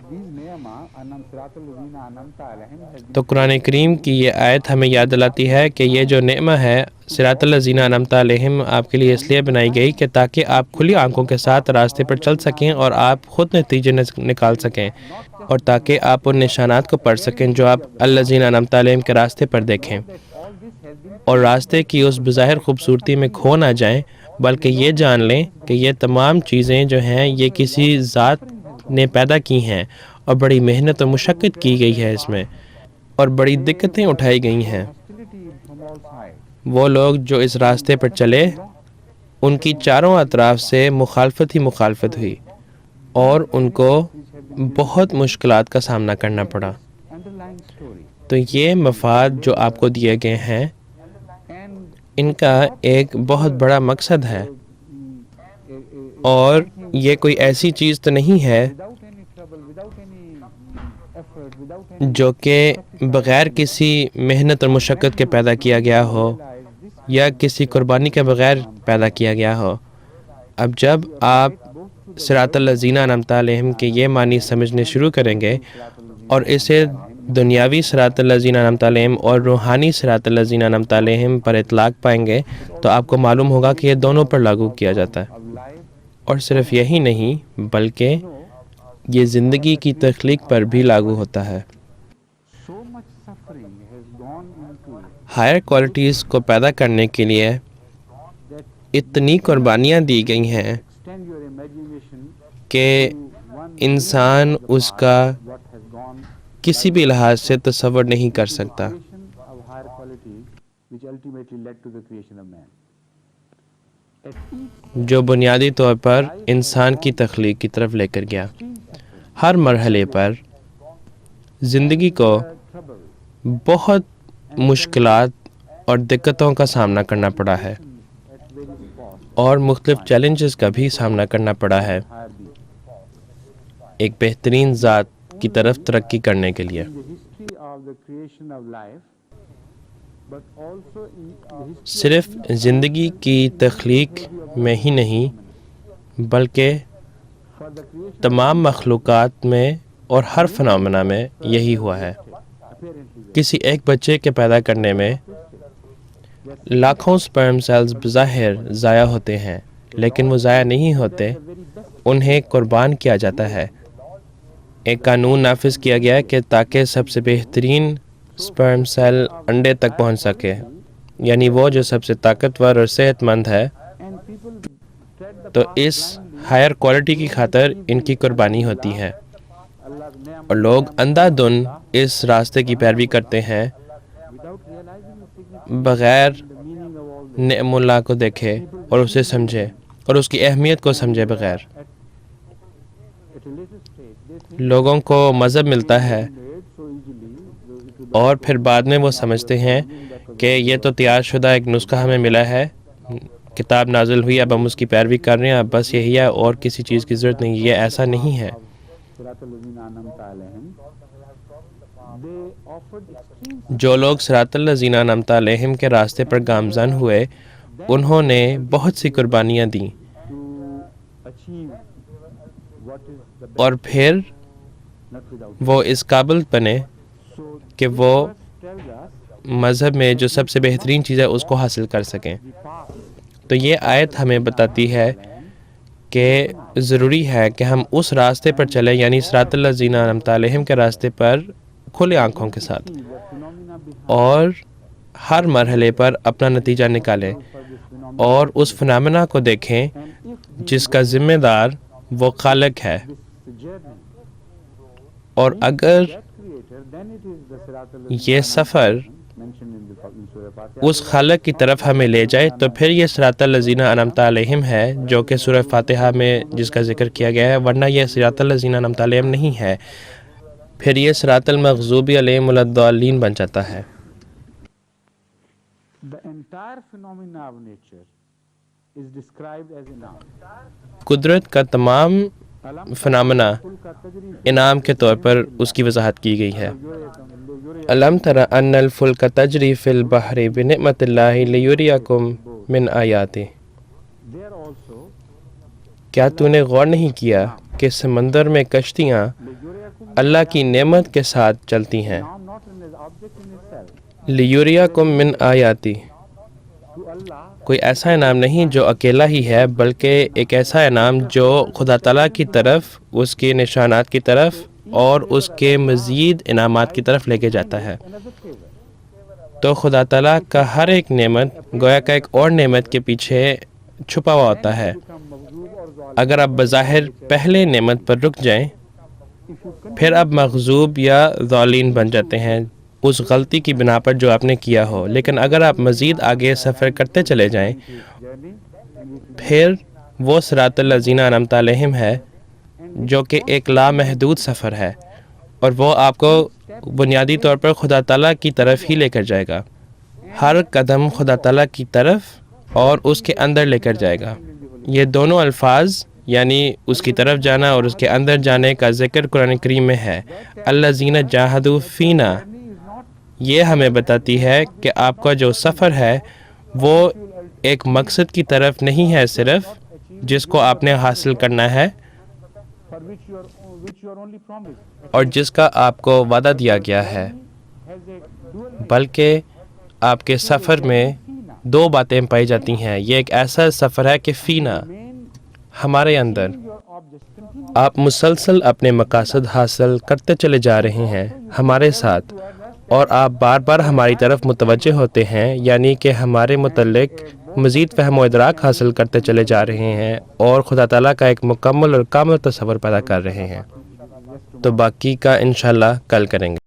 تو قرآن کریم کی یہ آیت ہمیں یاد دلاتی ہے کہ یہ جو نعمہ ہے صراط الذین انعمت علیہم آپ کے لیے اس لیے بنائی گئی کہ تاکہ آپ کھلی آنکھوں کے ساتھ راستے پر چل سکیں اور آپ خود نتیجے نکال سکیں، اور تاکہ آپ ان نشانات کو پڑھ سکیں جو آپ الذین انعمت علیہم کے راستے پر دیکھیں، اور راستے کی اس بظاہر خوبصورتی میں کھو نہ جائیں، بلکہ یہ جان لیں کہ یہ تمام چیزیں جو ہیں یہ کسی ذات نے پیدا کی ہیں، اور بڑی محنت و مشقت کی گئی ہے اس میں، اور بڑی دقتیں اٹھائی گئی ہیں. وہ لوگ جو اس راستے پر چلے ان کی چاروں اطراف سے مخالفت ہی مخالفت ہوئی، اور ان کو بہت مشکلات کا سامنا کرنا پڑا. تو یہ مفاد جو آپ کو دیے گئے ہیں ان کا ایک بہت بڑا مقصد ہے، اور یہ کوئی ایسی چیز تو نہیں ہے جو کہ بغیر کسی محنت اور مشقت کے پیدا کیا گیا ہو یا کسی قربانی کے بغیر پیدا کیا گیا ہو. اب جب آپ صراط الذین انعمت علیہم کے یہ معنی سمجھنے شروع کریں گے اور اسے دنیاوی صراط الذین انعمت علیہم اور روحانی صراط الذین انعمت علیہم پر اطلاق پائیں گے تو آپ کو معلوم ہوگا کہ یہ دونوں پر لاگو کیا جاتا ہے. اور صرف یہی نہیں بلکہ یہ زندگی کی تخلیق پر بھی لاگو ہوتا ہے. ہائر کوالٹیز کو پیدا کرنے کے لیے اتنی قربانیاں دی گئی ہیں کہ انسان اس کا کسی بھی لحاظ سے تصور نہیں کر سکتا. جو بنیادی طور پر انسان کی تخلیق کی طرف لے کر گیا. ہر مرحلے پر زندگی کو بہت مشکلات اور دقتوں کا سامنا کرنا پڑا ہے، اور مختلف چیلنجز کا بھی سامنا کرنا پڑا ہے ایک بہترین ذات کی طرف ترقی کرنے کے لیے. صرف زندگی کی تخلیق میں ہی نہیں بلکہ For the creation تمام مخلوقات میں اور ہر فنامنا میں یہی ہوا ہے. apparently کسی ایک بچے کے پیدا کرنے میں لاکھوں سپرم سیلز بظاہر ضائع ہوتے ہیں، لیکن وہ ضائع نہیں ہوتے، انہیں قربان کیا جاتا ہے. ایک قانون نافذ کیا گیا ہے کہ تاکہ سب سے بہترین سپرم سیل انڈے تک پہنچ سکے، یعنی وہ جو سب سے طاقتور اور صحت مند ہے، and people tread the تو path اس ہائر کوالٹی کی خاطر ان کی قربانی ہوتی ہے. Allah's name اور لوگ اندھا دھن اس راستے کی پیروی کرتے ہیں without realizing the significance بغیر and the meaning of all this. نعم اللہ کو دیکھے اور اسے سمجھے اور اس کی اہمیت کو سمجھے بغیر. At a later stage, they think لوگوں کو مذہب ملتا ہے made so easily, though it will اور پھر بعد میں وہ سمجھتے ہیں کہ یہ تو تیار شدہ ایک نسخہ ہمیں ملا ہے، کتاب نازل ہوئی، اب ہم اس کی پیروی کر رہے ہیں، اب بس یہی ہے اور کسی چیز کی ضرورت نہیں. یہ ایسا نہیں ہے. صراط الذین انعمت علیہم. They offered extreme جو لوگ صراط الذین انعمت علیہم کے راستے پر گامزن ہوئے، انہوں نے بہت سی قربانیاں دیں to achieve what is the best, اور پھر not without. وہ اس قابل بنے So کہ وہ tells us مذہب میں جو سب سے بہترین چیز ہے اس کو حاصل کر سکیں. the path تو یہ آیت ہمیں بتاتی ہے کہ ضروری ہے کہ ہم اس راستے پر چلیں، یعنی صراط الذین انعمت علیہم کے راستے پر کھلے آنکھوں کے ساتھ، the phenomena behind اور ہر مرحلے پر اپنا نتیجہ نکالیں for this phenomenon. اور اس فنامنا کو دیکھیں And if جس کا ذمہ دار وہ خالق ہے. this journey اور اگر that creator, then it is the صراط الذین یہ سفر mentioned in Surah Fatiha. اس خالق کی طرف ہمیں لے جائے تو پھر یہ صراط الذین انعمت علیہم ہے، جو کہ سورہ فاتحہ میں جس کا ذکر کیا گیا ہے، ورنہ یہ صراط الذین انعمت علیہم نہیں ہے، پھر یہ صراط المغضوب علیہم ولا الضالین بن جاتا ہے. The entire phenomena of nature is described as inam. قدرت کا تمام فنامنا انعام کے طور پر اس کی وضاحت کی گئی ہے. الم تر ان الفلک تجری فی البحر بنعمت اللہ لیریکم من آیاتہ. There also کیا تو نے غور نہیں کیا کہ سمندر میں کشتیاں اللہ کی نعمت کے ساتھ چلتی ہیں؟ now not an object in itself. لیریکم من آیاتی، To Allah, کوئی ایسا انعام نہیں جو اکیلا ہی ہے، بلکہ ایک ایسا انعام جو خدا تعالیٰ کی طرف، اس کے نشانات کی طرف اور اس کے مزید انعامات کی طرف لے کے جاتا ہے. another favor. تو خدا تعالیٰ کا ہر ایک نعمت گویا کا ایک اور نعمت کے پیچھے چھپا ہوا ہوتا ہے. Become مغضوب اور ظالم. اگر آپ بظاہر پہلے نعمت پر رک جائیں، If you پھر آپ مغضوب یا ضالین بن جاتے ہیں اس غلطی کی بنا پر جو آپ نے کیا ہو. لیکن اگر آپ مزید آگے سفر کرتے چلے جائیں، journey in which پھر وہ صراط الذین انعمت علیہم ہے جو کہ ایک لامحدود سفر ہے، اور وہ آپ کو بنیادی طور پر خدا تعالیٰ کی طرف ہی لے کر جائے گا. ہر قدم خدا تعالیٰ کی طرف اور اس کے اندر لے کر جائے گا. یہ دونوں الفاظ یعنی اس کی طرف جانا اور اس کے اندر جانے کا ذکر قرآن کریم میں ہے. الذین جاہدوا فینا، یہ ہمیں بتاتی ہے کہ آپ کا جو سفر ہے وہ ایک مقصد کی طرف نہیں ہے صرف جس کو آپ نے حاصل کرنا ہے for which you are only promised. اور جس کا آپ کو وعدہ دیا گیا ہے، Has a dual بلکہ آپ کے سفر میں دو باتیں پائی جاتی ہیں. یہ ایک ایسا سفر ہے کہ فینا، main ہمارے اندر your objects continue. آپ مسلسل اپنے مقاصد حاصل کرتے چلے جا رہے ہیں ہمارے ساتھ، اور آپ بار بار ہماری طرف متوجہ ہوتے ہیں، یعنی کہ ہمارے متعلق مزید فہم و ادراک حاصل کرتے چلے جا رہے ہیں اور خدا تعالیٰ کا ایک مکمل اور کامل تصور پیدا کر رہے ہیں. تو باقی کا انشاءاللہ کل کریں گے.